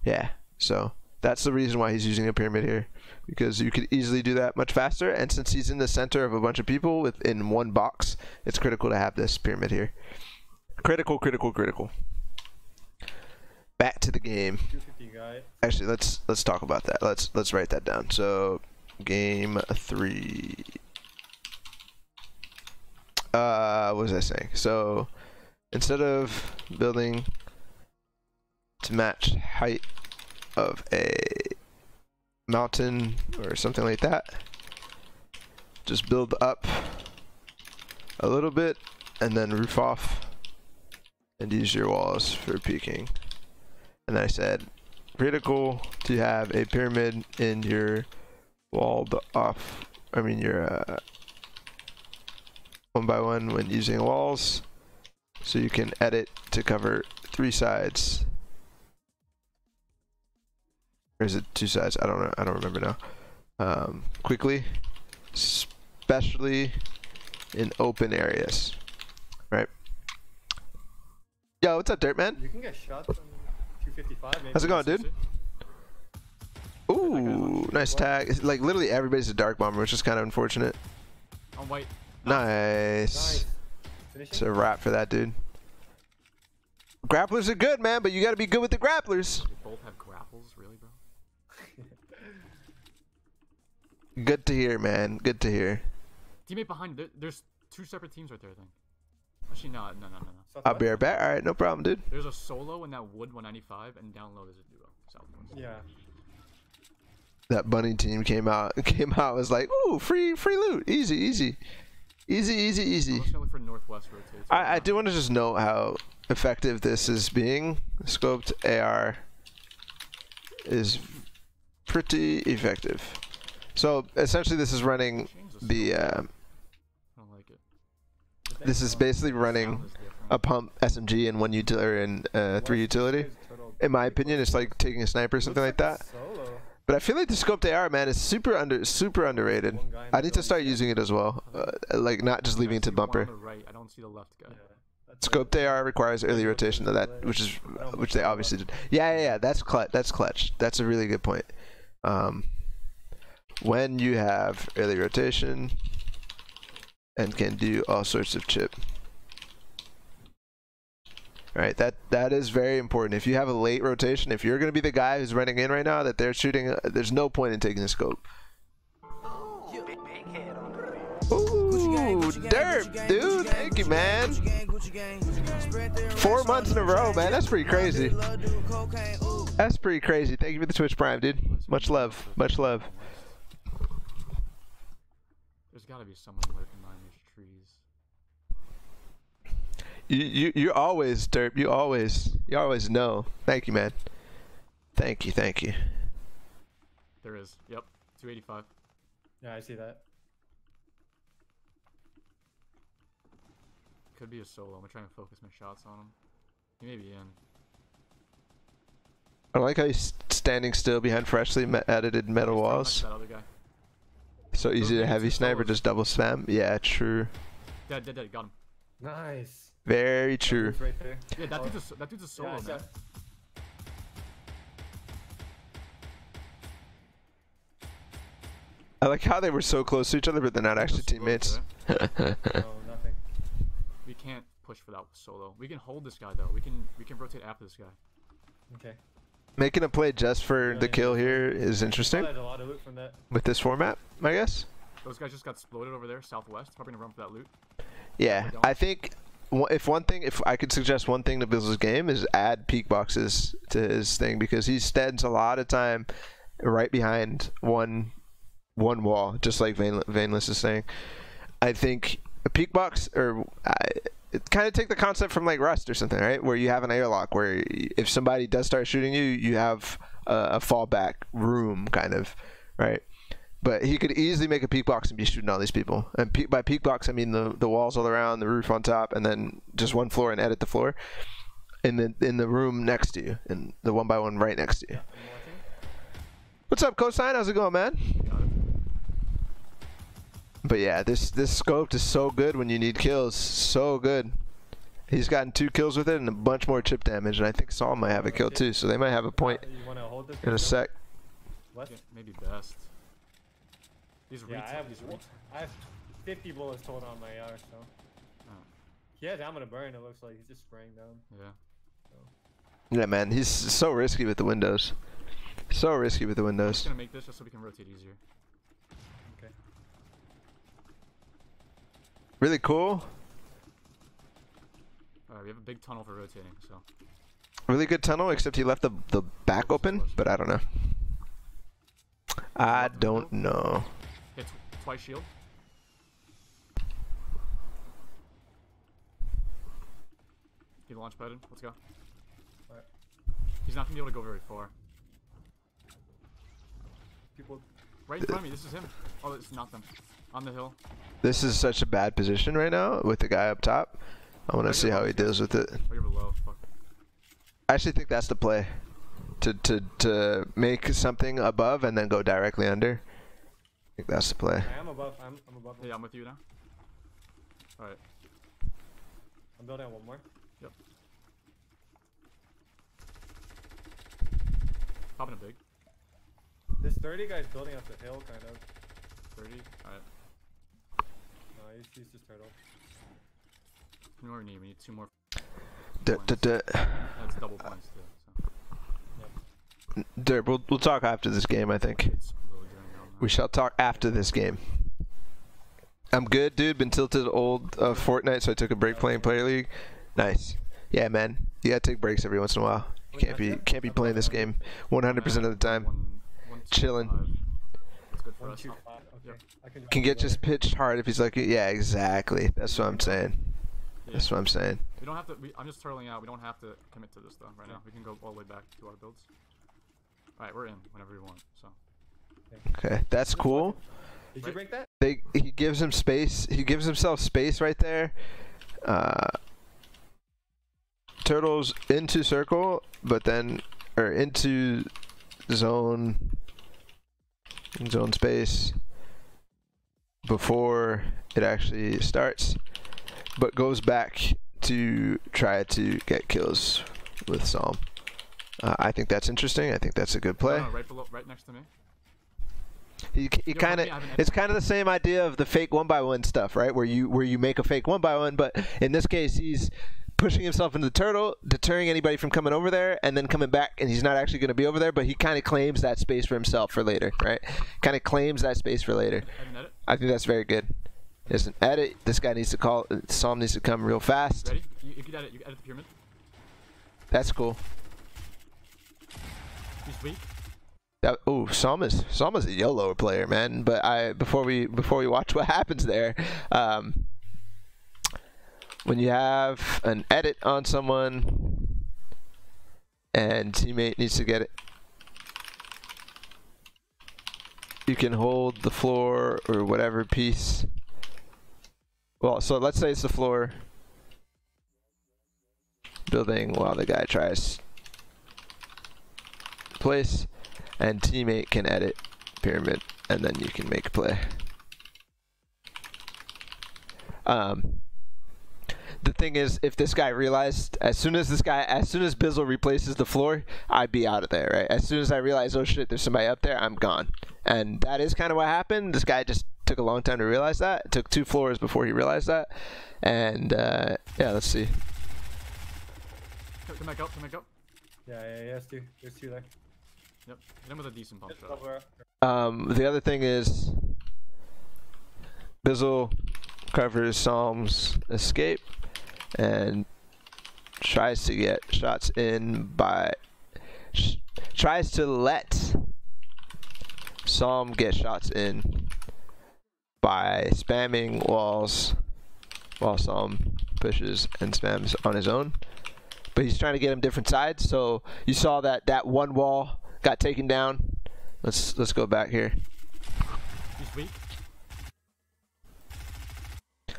yeah. So that's the reason why he's using a pyramid here. Because you could easily do that much faster, and since he's in the center of a bunch of people within 1 box, it's critical to have this pyramid here. Critical. Back to the game. 250 guy. Actually, let's talk about that. Let's write that down. So, game 3. What was I saying? So, instead of building to match height of a mountain or something like that, just build up a little bit and then roof off and use your walls for peeking. And I said critical to have a pyramid in your walled off, your 1x1 when using walls, so you can edit to cover 3 sides. Or is it 2 sides? I don't know. I don't remember now. Quickly, especially in open areas, right? Yo, what's up, Dirt Man? You can get shots on 255 maybe. How's it going, dude? Ooh, nice tag. It's like literally everybody's a dark bomber, which is kind of unfortunate. On white. Nice. Finishing? It's a wrap for that, dude. Grapplers are good, man, but you got to be good with the grapplers. They both have grapples, really, bro? Good to hear, man. Good to hear. Teammate behind. There's 2 separate teams right there, I think. Actually, no. I'll be right back. All right, no problem, dude. There's a solo in that wood 195, and down low there's a duo. Southwest. Yeah. That bunny team came out. Was like, ooh, free loot, easy. I'm just gonna look for northwest rotates. I do want to just note how effective this is being. Scoped AR is pretty effective. So essentially, this is running the. I don't like it. This is basically running a pump SMG and 1 utility and 3 utility. In my opinion, it's like taking a sniper or something like that. But I feel like the scoped AR, man, is super underrated. I need to start using it as well, like not just leaving it to bumper. Right, I don't see the left guy. Scoped AR requires early rotation of that, which they obviously did. Yeah. That's clutch. That's a really good point. When you have early rotation and can do all sorts of chip. Right, that is very important. If you have a late rotation, if you're going to be the guy who's running in right now that they're shooting, there's no point in taking the scope. Ooh, derp, dude. Thank you, man. 4 months in a row, man. That's pretty crazy. That's pretty crazy. Thank you for the Twitch Prime, dude. Much love. Much love. There's got to be someone lurking behind these trees. You always, derp. You always know. Thank you, man. Thank you. There is. Yep. 285. Yeah, I see that. Could be a solo. I'm gonna try and focus my shots on him. He may be in. I like how he's standing still behind freshly edited metal walls. That other guy. So easy to heavy sniper, just double spam. Yeah, true. Dead. Got him. Nice. Very true. Right there. Yeah, that dude's a solo, Yeah, man. I like how they were so close to each other, but they're not actually teammates. No, nothing. We can't push for that solo. We can hold this guy though. We can rotate after this guy. Okay. Making a play just for the kill here is interesting There's a lot of loot from that. with this format, I guess. Those guys just got exploded over there, southwest. Probably gonna run for that loot. Yeah, I think if I could suggest one thing to Bizzle's game is add peek boxes to his thing, because he spends a lot of time right behind one wall, just like Vainless is saying. I think a peek box, or kind of take the concept from like Rust or something, right? Where you have an airlock where if somebody does start shooting you, you have a fallback room, kind of, right? But he could easily make a peek box and be shooting all these people. And by peek box, I mean the walls all around, the roof on top, and then just one floor and edit the floor in the room next to you, and the 1x1 right next to you. What's up, Cosine? How's it going, man? But yeah, this scoped is so good when you need kills. So good. He's gotten 2 kills with it and a bunch more chip damage, and I think Saul might have a kill too, so they might have a point in a sec. What? Yeah, maybe best. These Yeah, retail, I have 50 bullets total on my AR, so. Oh. He has ammo to burn, it looks like. He's just spraying down. Yeah. Yeah, man, he's so risky with the windows. So risky with the I'm windows. just gonna make this just so we can rotate easier. Okay. Really cool. Alright, we have a big tunnel for rotating, so. Really good tunnel, except he left the back open, but I don't know. I don't know. Hit twice shield. Get the launch pad in. Let's go. Alright. He's not gonna be able to go very far. People. Right in front of me. This is him. Oh, it's not them. On the hill. This is such a bad position right now with the guy up top. I want to see how he deals with it. Oh, you're below. Fuck. I actually think that's the play. To make something above and then go directly under. I think that's the play. I am above. I'm above. Yeah, I'm with you now. Alright. I'm building on one more. Yep. Popping a big. This 30 guy's building up the hill, kind of. 30. Alright. No, he's just turtle. How many more we need? We need 2 more. That's double points too. So. Dirt, we'll talk after this game, I think. It's really going down We shall talk after this game. I'm good, dude. Been tilted old Fortnite, so I took a break playing Player League. Nice. Yeah, man. You gotta take breaks every once in a while. You can't be playing this game 100% of the time. Chilling. That's good for us. 1-2-5. Okay. I Can get just pitched hard if he's like, yeah, exactly. That's what I'm saying. That's what I'm saying. We don't have to. I'm just turtling out. We don't have to commit to this though right now. We can go all the way back to our builds. All right, we're in whenever we want. So. Okay, that's cool. Did you break that? He gives him space. He gives himself space right there. Turtles into circle, but then into zone space before it actually starts, but goes back to try to get kills with Psalm. I think that's interesting. I think that's a good play. Right next to me. He kind of, it's kind of the same idea of the fake 1x1 stuff, right? Where you make a fake 1x1, but in this case he's pushing himself into the turtle, deterring anybody from coming over there, and then coming back, and he's not actually going to be over there, but he kind of claims that space for himself for later, right? Kind of claims that space for later. I think that's very good. There's an edit. This guy needs to call. Psalm needs to come real fast. Ready? You can edit. You can edit the pyramid. That's cool. He's weak. Oh, Psalm is a YOLO player, man. But before we watch what happens there, when you have an edit on someone and teammate needs to get it, you can hold the floor or whatever piece. Well, so let's say it's the floor building while the guy tries place, and teammate can edit pyramid, and then you can make a play. The thing is, if this guy realized, as soon as Bizzle replaces the floor, I'd be out of there, right? As soon as I realize, oh shit, there's somebody up there, I'm gone. And that is kind of what happened. This guy just took a long time to realize that. It took 2 floors before he realized that. And yeah, let's see. Come back up, come back up. Yeah, there's 2 there. Yep, hit him with a decent pump shot. The other thing is, Bizzle covers Psalm's escape and tries to get shots in by tries to let Psalm get shots in by spamming walls while Psalm pushes and spams on his own, but he's trying to get him different sides. So you saw that one wall got taken down. Let's go back here. He's weak.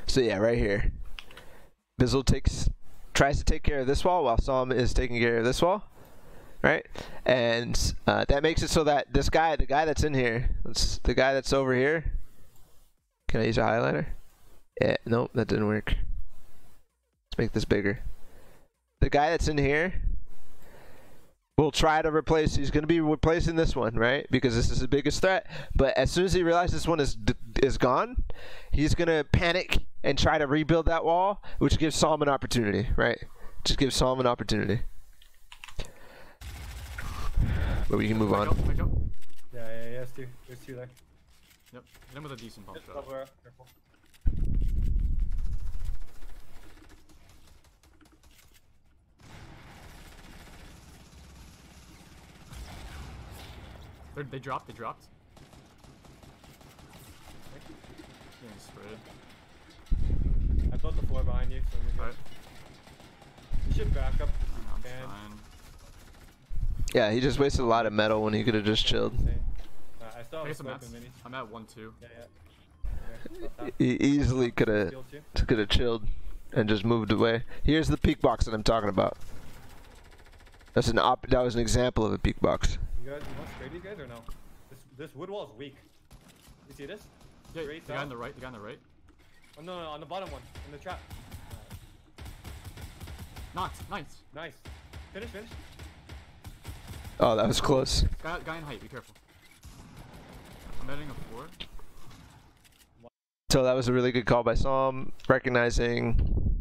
So yeah, right here, Bizzle tries to take care of this wall while Psalm is taking care of this wall, right? And that makes it so that this guy, the guy that's in here, the guy that's over here. Can I use a highlighter? Yeah, nope, that didn't work. Let's make this bigger. The guy that's in here will try to replace. He's going to be replacing this one, right? Because this is the biggest threat. But as soon as he realizes this one is gone, he's going to panic and try to rebuild that wall, which gives Psalm an opportunity, right? Just gives Psalm an opportunity. But we can move on. Yeah, there's 2 there. Yep, hit him with a decent pump shot. Careful. They dropped. Getting sprayed. I built the floor behind you, so you're good. Alright. You should back up. I'm And fine. Yeah, he just wasted a lot of metal when he could have just chilled. I still I have guess smoke and minis. I'm at 1-2. Yeah. He easily could have chilled and just moved away. Here's the peak box that I'm talking about. That was an example of a peak box. You want to spray these guys or no? This wood wall is weak. You see this? Yeah, Straight the guy down. on the right. The guy on the right. Oh, no, on the bottom one, in the trap. Knocked. Nice. Nice. Finish. Oh, that was close. Guy in height. Be careful. I'm editing a 4. So that was a really good call by Psalm, recognizing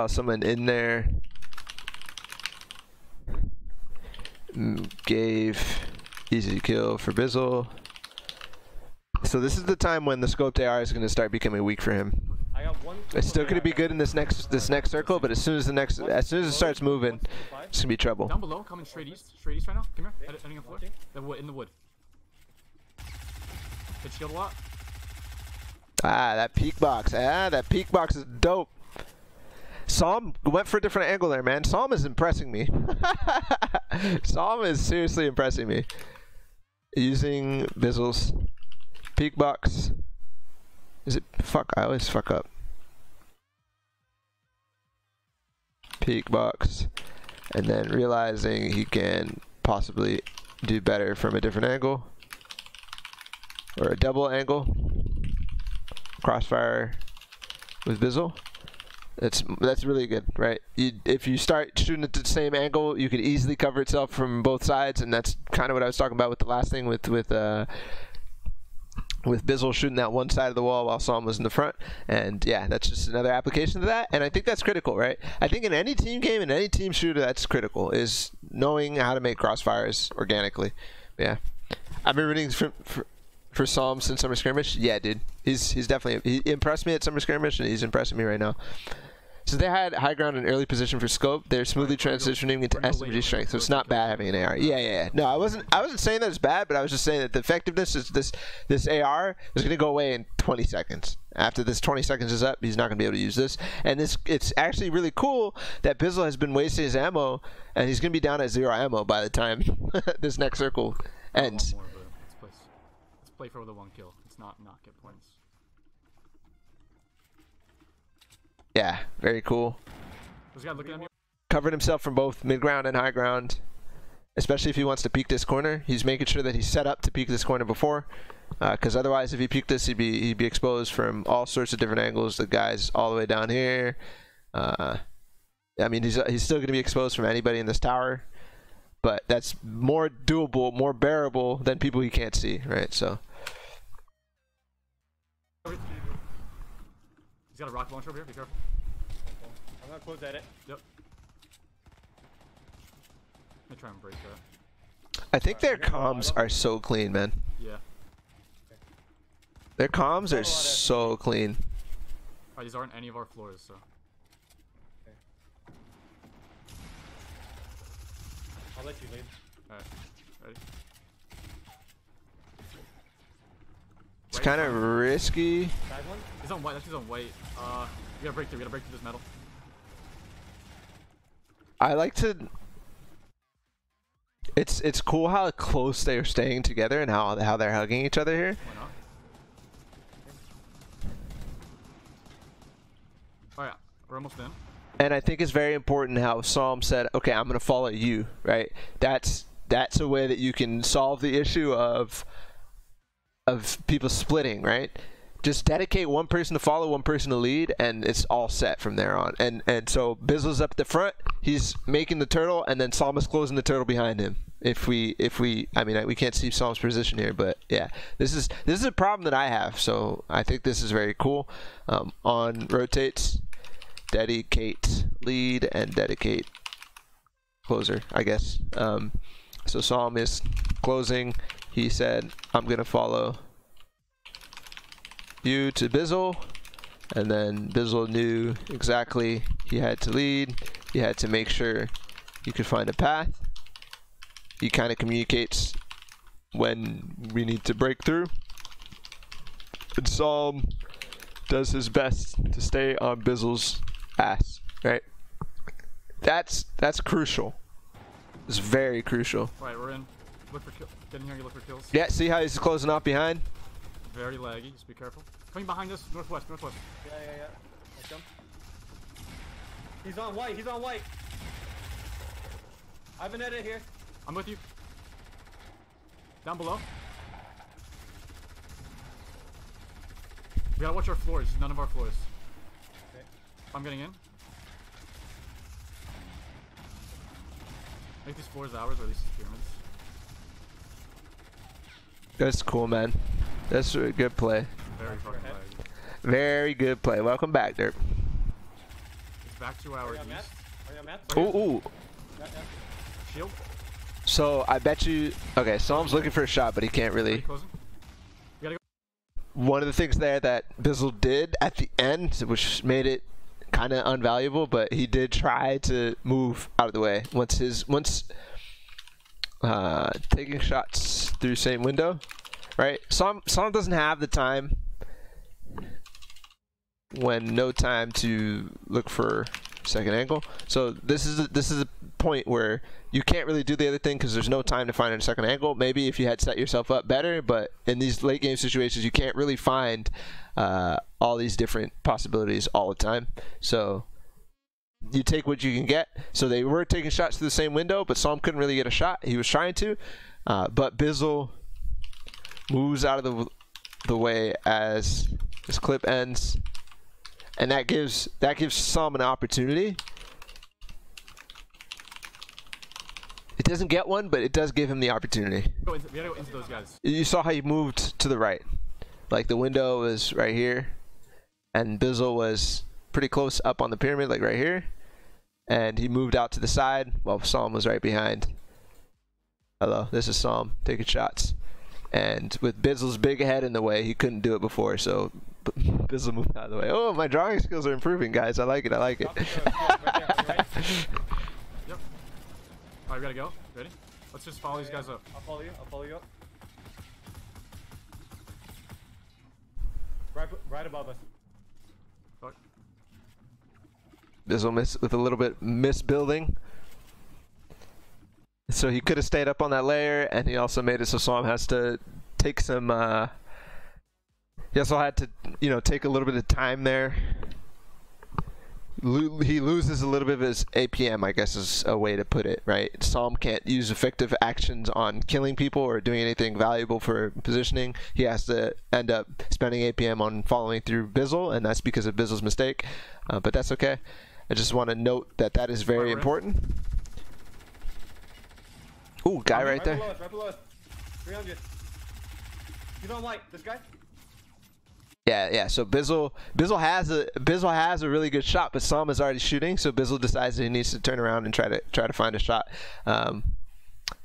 someone in there gave easy kill for Bizzle. So this is the time when the scoped AR is going to start becoming weak for him. I got one. It's still going to be good in this next circle, but as soon as it starts moving, it's gonna be trouble. Down below, coming straight east right now. Come here, heading up floor. In the wood. Hit shield a lot. Ah, that peak box. Ah, that peak box is dope. Psalm went for a different angle there, man. Psalm is impressing me. Psalm is seriously impressing me. Using Bizzle's peak box. Is it? Fuck, I always fuck up. Peak box. And then realizing he can possibly do better from a different angle. Or a double angle. Crossfire with Bizzle. That's really good, right? If you start shooting at the same angle, you could easily cover itself from both sides, and that's kind of what I was talking about with the last thing with Bizzle shooting that one side of the wall while Psalm was in the front. And yeah, that's just another application of that, and I think that's critical, right? I think in any team game, in any team shooter, that's critical, is knowing how to make crossfires organically. Yeah, I've been rooting for Psalm since Summer Skirmish. Yeah, dude, he's definitely, he impressed me at Summer Skirmish, and he's impressing me right now. So they had high ground and early position for scope. They're smoothly transitioning into SMG strength, so it's not bad having an AR. Yeah. No, I wasn't saying that it's bad, but I was just saying that the effectiveness is this AR is going to go away in 20 seconds. After this 20 seconds is up, he's not going to be able to use this. And it's actually really cool that Bizzle has been wasting his ammo, and he's going to be down at 0 ammo by the time this next circle ends. Let's play for the 1 kill. Let's not get points. Yeah, very cool. This guy looking at me. Covered himself from both mid ground and high ground, especially if he wants to peek this corner. He's making sure that he's set up to peek this corner before, because otherwise, if he peeked this, he'd be exposed from all sorts of different angles. The guy's all the way down here. I mean, he's still going to be exposed from anybody in this tower, but that's more doable, more bearable than people he can't see, right? So. He's got a rocket launcher over here, be careful. I'm gonna close at it. Yep. I'm gonna try and break that. I think their comms are so clean, man. Yeah. Their comms are so clean. Alright, these aren't any of our floors, so. Okay. I'll let you lead. Alright, ready? It's kind of risky. Side one? He's on white, that's on white. We gotta break through this metal. I like to. It's cool how close they're staying together and how they're hugging each other here. Why not? Alright, we're almost in. And I think it's very important how Psalm said, "Okay, I'm gonna follow you." Right? That's a way that you can solve the issue of people splitting, right? Just dedicate one person to follow, one person to lead, and it's all set from there on. And so Bizzle's up at the front, he's making the turtle, and then Psalm is closing the turtle behind him. I mean, we can't see Psalm's position here, but yeah, this is a problem that I have. So I think this is very cool. On rotates, dedicate lead and dedicate closer, I guess. So Psalm is closing. He said, "I'm gonna follow you to Bizzle," and then Bizzle knew exactly he had to lead. He had to make sure he could find a path. He kind of communicates when we need to break through. And Psalm does his best to stay on Bizzle's ass, right? That's crucial. It's very crucial. Alright, we're in. Look for kills. Get in here, you look for kills. Yeah, see how he's closing off behind? Very laggy, just be careful. Coming behind us, northwest. Yeah. I jump. He's on white. I have an edit here. I'm with you. Down below. We gotta watch our floors, none of our floors. Okay. I'm getting in. Make these floors ours, or at least these pyramids. That's cool, man. That's a good play. Very fucking laggy. Very good play. Welcome back, Derp. It's back to our east. Are you on map? Ooh. Yeah. Shield. So I bet you. Okay, Psalm's looking for a shot, but he can't really. Closing. You gotta go. One of the things there that Bizzle did at the end, which made it kind of unvaluable, but he did try to move out of the way once taking shots through same window, right? Psalm doesn't have the time when no time to look for second angle. So this is a point where you can't really do the other thing because there's no time to find a second angle. Maybe if you had set yourself up better, but in these late game situations you can't really find all these different possibilities all the time. So you take what you can get. So they were taking shots through the same window, but Psalm couldn't really get a shot. He was trying to, but Bizzle moves out of the way as this clip ends. And that gives Psalm an opportunity. It doesn't get one, but it does give him the opportunity. We gotta go into those guys. You saw how he moved to the right. Like the window was right here, and Bizzle was pretty close up on the pyramid, like right here. And he moved out to the side while Psalm was right behind. Hello, this is Psalm taking shots. And with Bizzle's big head in the way, he couldn't do it before, so Bizzle moved out of the way. Oh, my drawing skills are improving, guys. I like it. I like it. Yep. Alright, we gotta go. Ready? Let's just follow these guys up. I'll follow you. I'll follow you up. Right above us. Fuck. Bizzle missed with a little bit misbuilding. So he could have stayed up on that layer, and he also made it so Psalm has to take some. He also had to, take a little bit of time there. He loses a little bit of his APM, I guess is a way to put it, right? Psalm can't use effective actions on killing people or doing anything valuable for positioning. He has to end up spending APM on following through Bizzle, and that's because of Bizzle's mistake. But that's okay. I just want to note that is very important. Ooh, guy right there. Right below us. 300. You don't like this guy? Yeah. So Bizzle has a really good shot, but Psalm is already shooting. So Bizzle decides that he needs to turn around and try to find a shot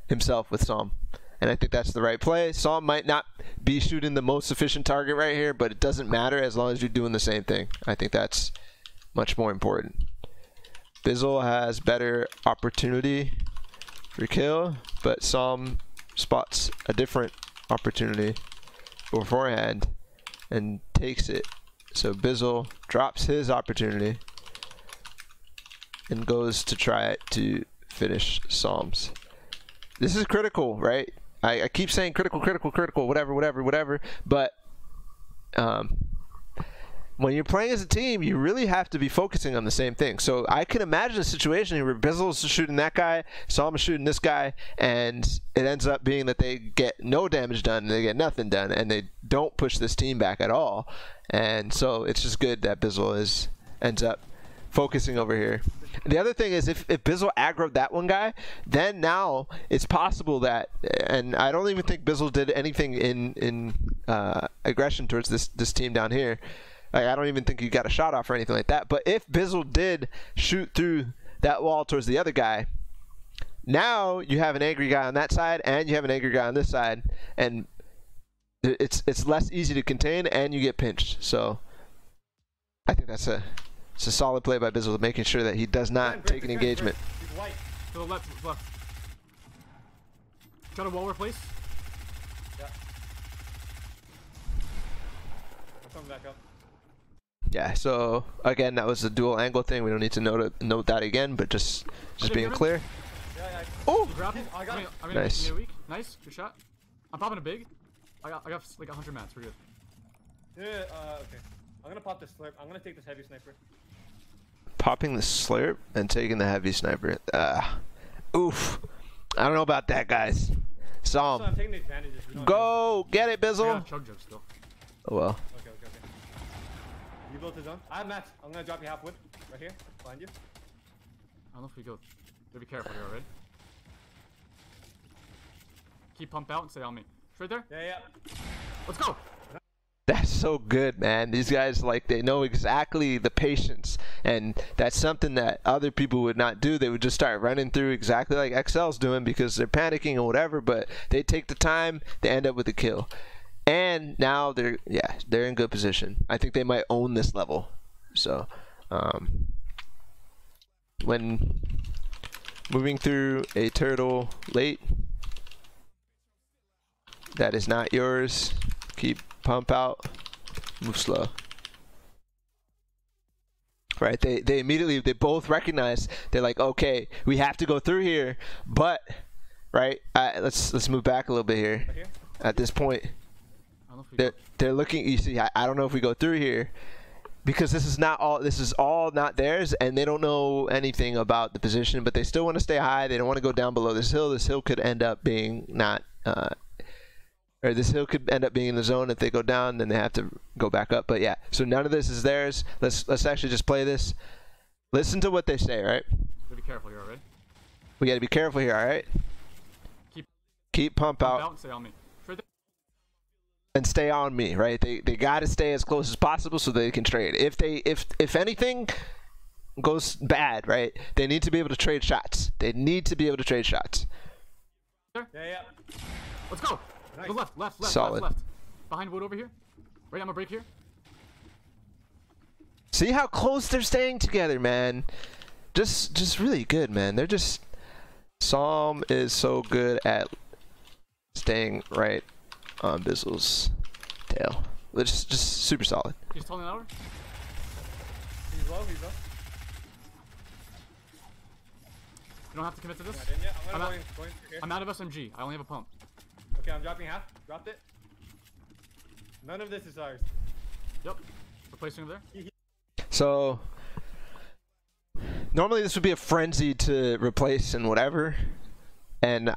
himself with Psalm. And I think that's the right play. Psalm might not be shooting the most efficient target right here, but it doesn't matter as long as you're doing the same thing. I think that's much more important. Bizzle has better opportunity for kill, but Psalm spots a different opportunity beforehand and takes it. So Bizzle drops his opportunity and goes to try it to finish Psalm's. This is critical, right? I keep saying critical, whatever, but when you're playing as a team, you really have to be focusing on the same thing. So I can imagine a situation where Bizzle's shooting that guy, Psalm is shooting this guy, and it ends up being that they get no damage done, and they get nothing done, and they don't push this team back at all. And so it's just good that Bizzle ends up focusing over here. And the other thing is, if Bizzle aggroed that one guy, then now it's possible that, and I don't even think Bizzle did anything in aggression towards this team down here. Like, I don't even think he got a shot off or anything like that. But if Bizzle did shoot through that wall towards the other guy, now you have an angry guy on that side and you have an angry guy on this side, and it's less easy to contain, and you get pinched. So I think it's a solid play by Bizzle, making sure that he does not take an engagement. He's white. To the left. Got a wall replace. Yeah. I'm coming back up. Yeah, so again, that was a dual angle thing. We don't need to note that again, but just being clear. Yeah. Oh, I got it. Nice. Nice, good shot. I'm popping a big. I got like 100 mats. We're good. Yeah. Okay. I'm gonna pop this slurp. I'm gonna take this heavy sniper. Popping the slurp and taking the heavy sniper. Oof. I don't know about that, guys. So I'm Psalm. taking the advantages. Go get it, I Bizzle. got a chug jug still. Oh well. Okay. You built the zone. I have mats. I'm gonna drop you half wood. Right here. Behind you. I don't know if we go. Be careful here, alright? Keep pump out and stay on me. It's right there. Yeah. Let's go. That's so good, man. These guys, like, they know exactly the patience, and that's something that other people would not do. They would just start running through exactly like XL's doing because they're panicking or whatever, but they take the time, they end up with a kill. And now they're in good position. I think they might own this level. So, when moving through a turtle late that is not yours, keep pump out, move slow. Right? They immediately, they both recognize, they're like, okay, we have to go through here, but right, let's move back a little bit here. Right here? At this point, they're looking. You see, I don't know if we go through here because this is all not theirs, and they don't know anything about the position, but they still want to stay high. They don't want to go down below this hill. This hill could end up being not. Or this hill could end up being in the zone. If they go down, then they have to go back up. But yeah, so none of this is theirs. Let's actually just play this. Listen to what they say, right? Be careful here, alright? We got to be careful here, all right? Keep pump out. And stay on me. And stay on me, right? They got to stay as close as possible so they can trade. If anything goes bad, right? They need to be able to trade shots. They need to be able to trade shots. Yeah. Let's go. Nice. The left. Solid. Left. Behind wood over here. Right, I'm gonna break here. See how close they're staying together, man. Just really good, man. They're just. Psalm is so good at staying right on Bizzle's tail. Just super solid. He's holding an hour. He's low. You don't have to commit to this. I'm going through here. I'm out of SMG. I only have a pump. Okay, I'm dropping half. Dropped it. None of this is ours. Yep. Replacing over there. So normally this would be a frenzy to replace and whatever, and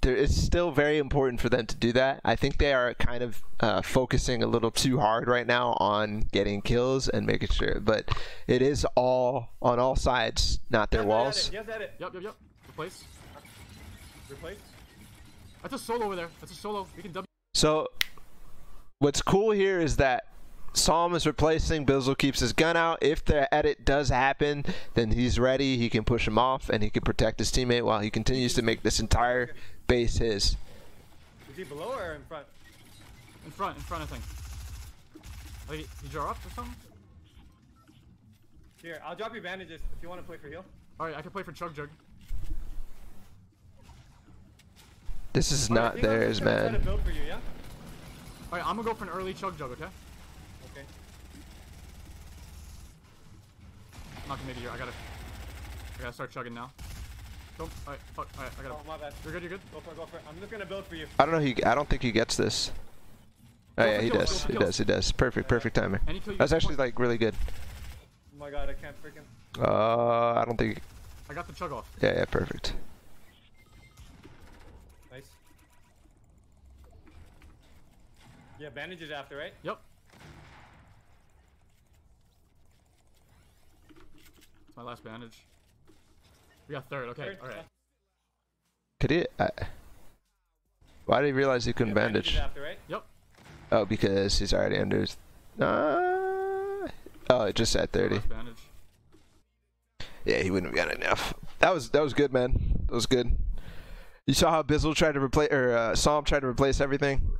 it's still very important for them to do that. I think they are kind of focusing a little too hard right now on getting kills and making sure, but it is all on all sides, not their walls. Yes, at it. Yep. Replace. Replace. That's a solo over there. That's a solo. We can W. So what's cool here is that Psalm is replacing. Bizzle keeps his gun out. If the edit does happen, then he's ready. He can push him off, and he can protect his teammate while he continues to make this entire base his. Is he below or in front? In front, I think. Wait, did you up or something? Here, I'll drop you bandages if you want to play for heal. Alright, I can play for Chug Jug. This is not theirs, I'm trying to man. build for you, yeah? Alright, I'm gonna go for an early Chug Jug, okay? Okay. I'm not committed here. I gotta start chugging now. Don't. Alright, fuck. Alright, I gotta. Oh, my bad. You're good. Go for it. I'm just gonna build for you. I don't think he gets this. Oh yeah, he does. Perfect timing. That's actually like really good. Oh my god, I can't freaking. I don't think. I got the chug off. Yeah, perfect. Nice. Yeah, bandages after, right? Yep. It's my last bandage. We got third. Okay. Third. Alright. Could he? Why did he realize he couldn't Yeah, bandage? bandages after, right? Yep. Oh, because he's already under. Oh, it just said 30. Last bandage. Yeah, he wouldn't have got enough. That was good, man. That was good. You saw how Bizzle tried to replace, or Psalm tried to replace everything.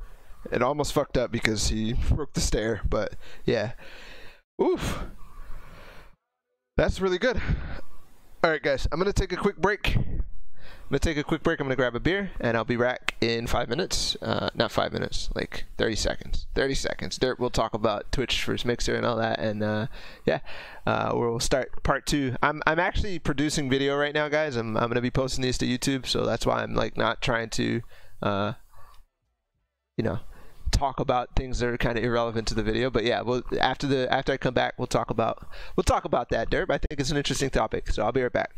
It almost fucked up because he broke the stair. But yeah, oof. That's really good. All right, guys, I'm gonna take a quick break. I'm gonna grab a beer, and I'll be back in 5 minutes. Not 5 minutes, like 30 seconds. 30 seconds. Dirt, we'll talk about Twitch versus Mixer and all that, and yeah, we'll start part 2. I'm actually producing video right now, guys. I'm gonna be posting these to YouTube, so that's why I'm like not trying to, you know, talk about things that are kind of irrelevant to the video. But yeah, after I come back, we'll talk about that, Dirt. I think it's an interesting topic, so I'll be right back.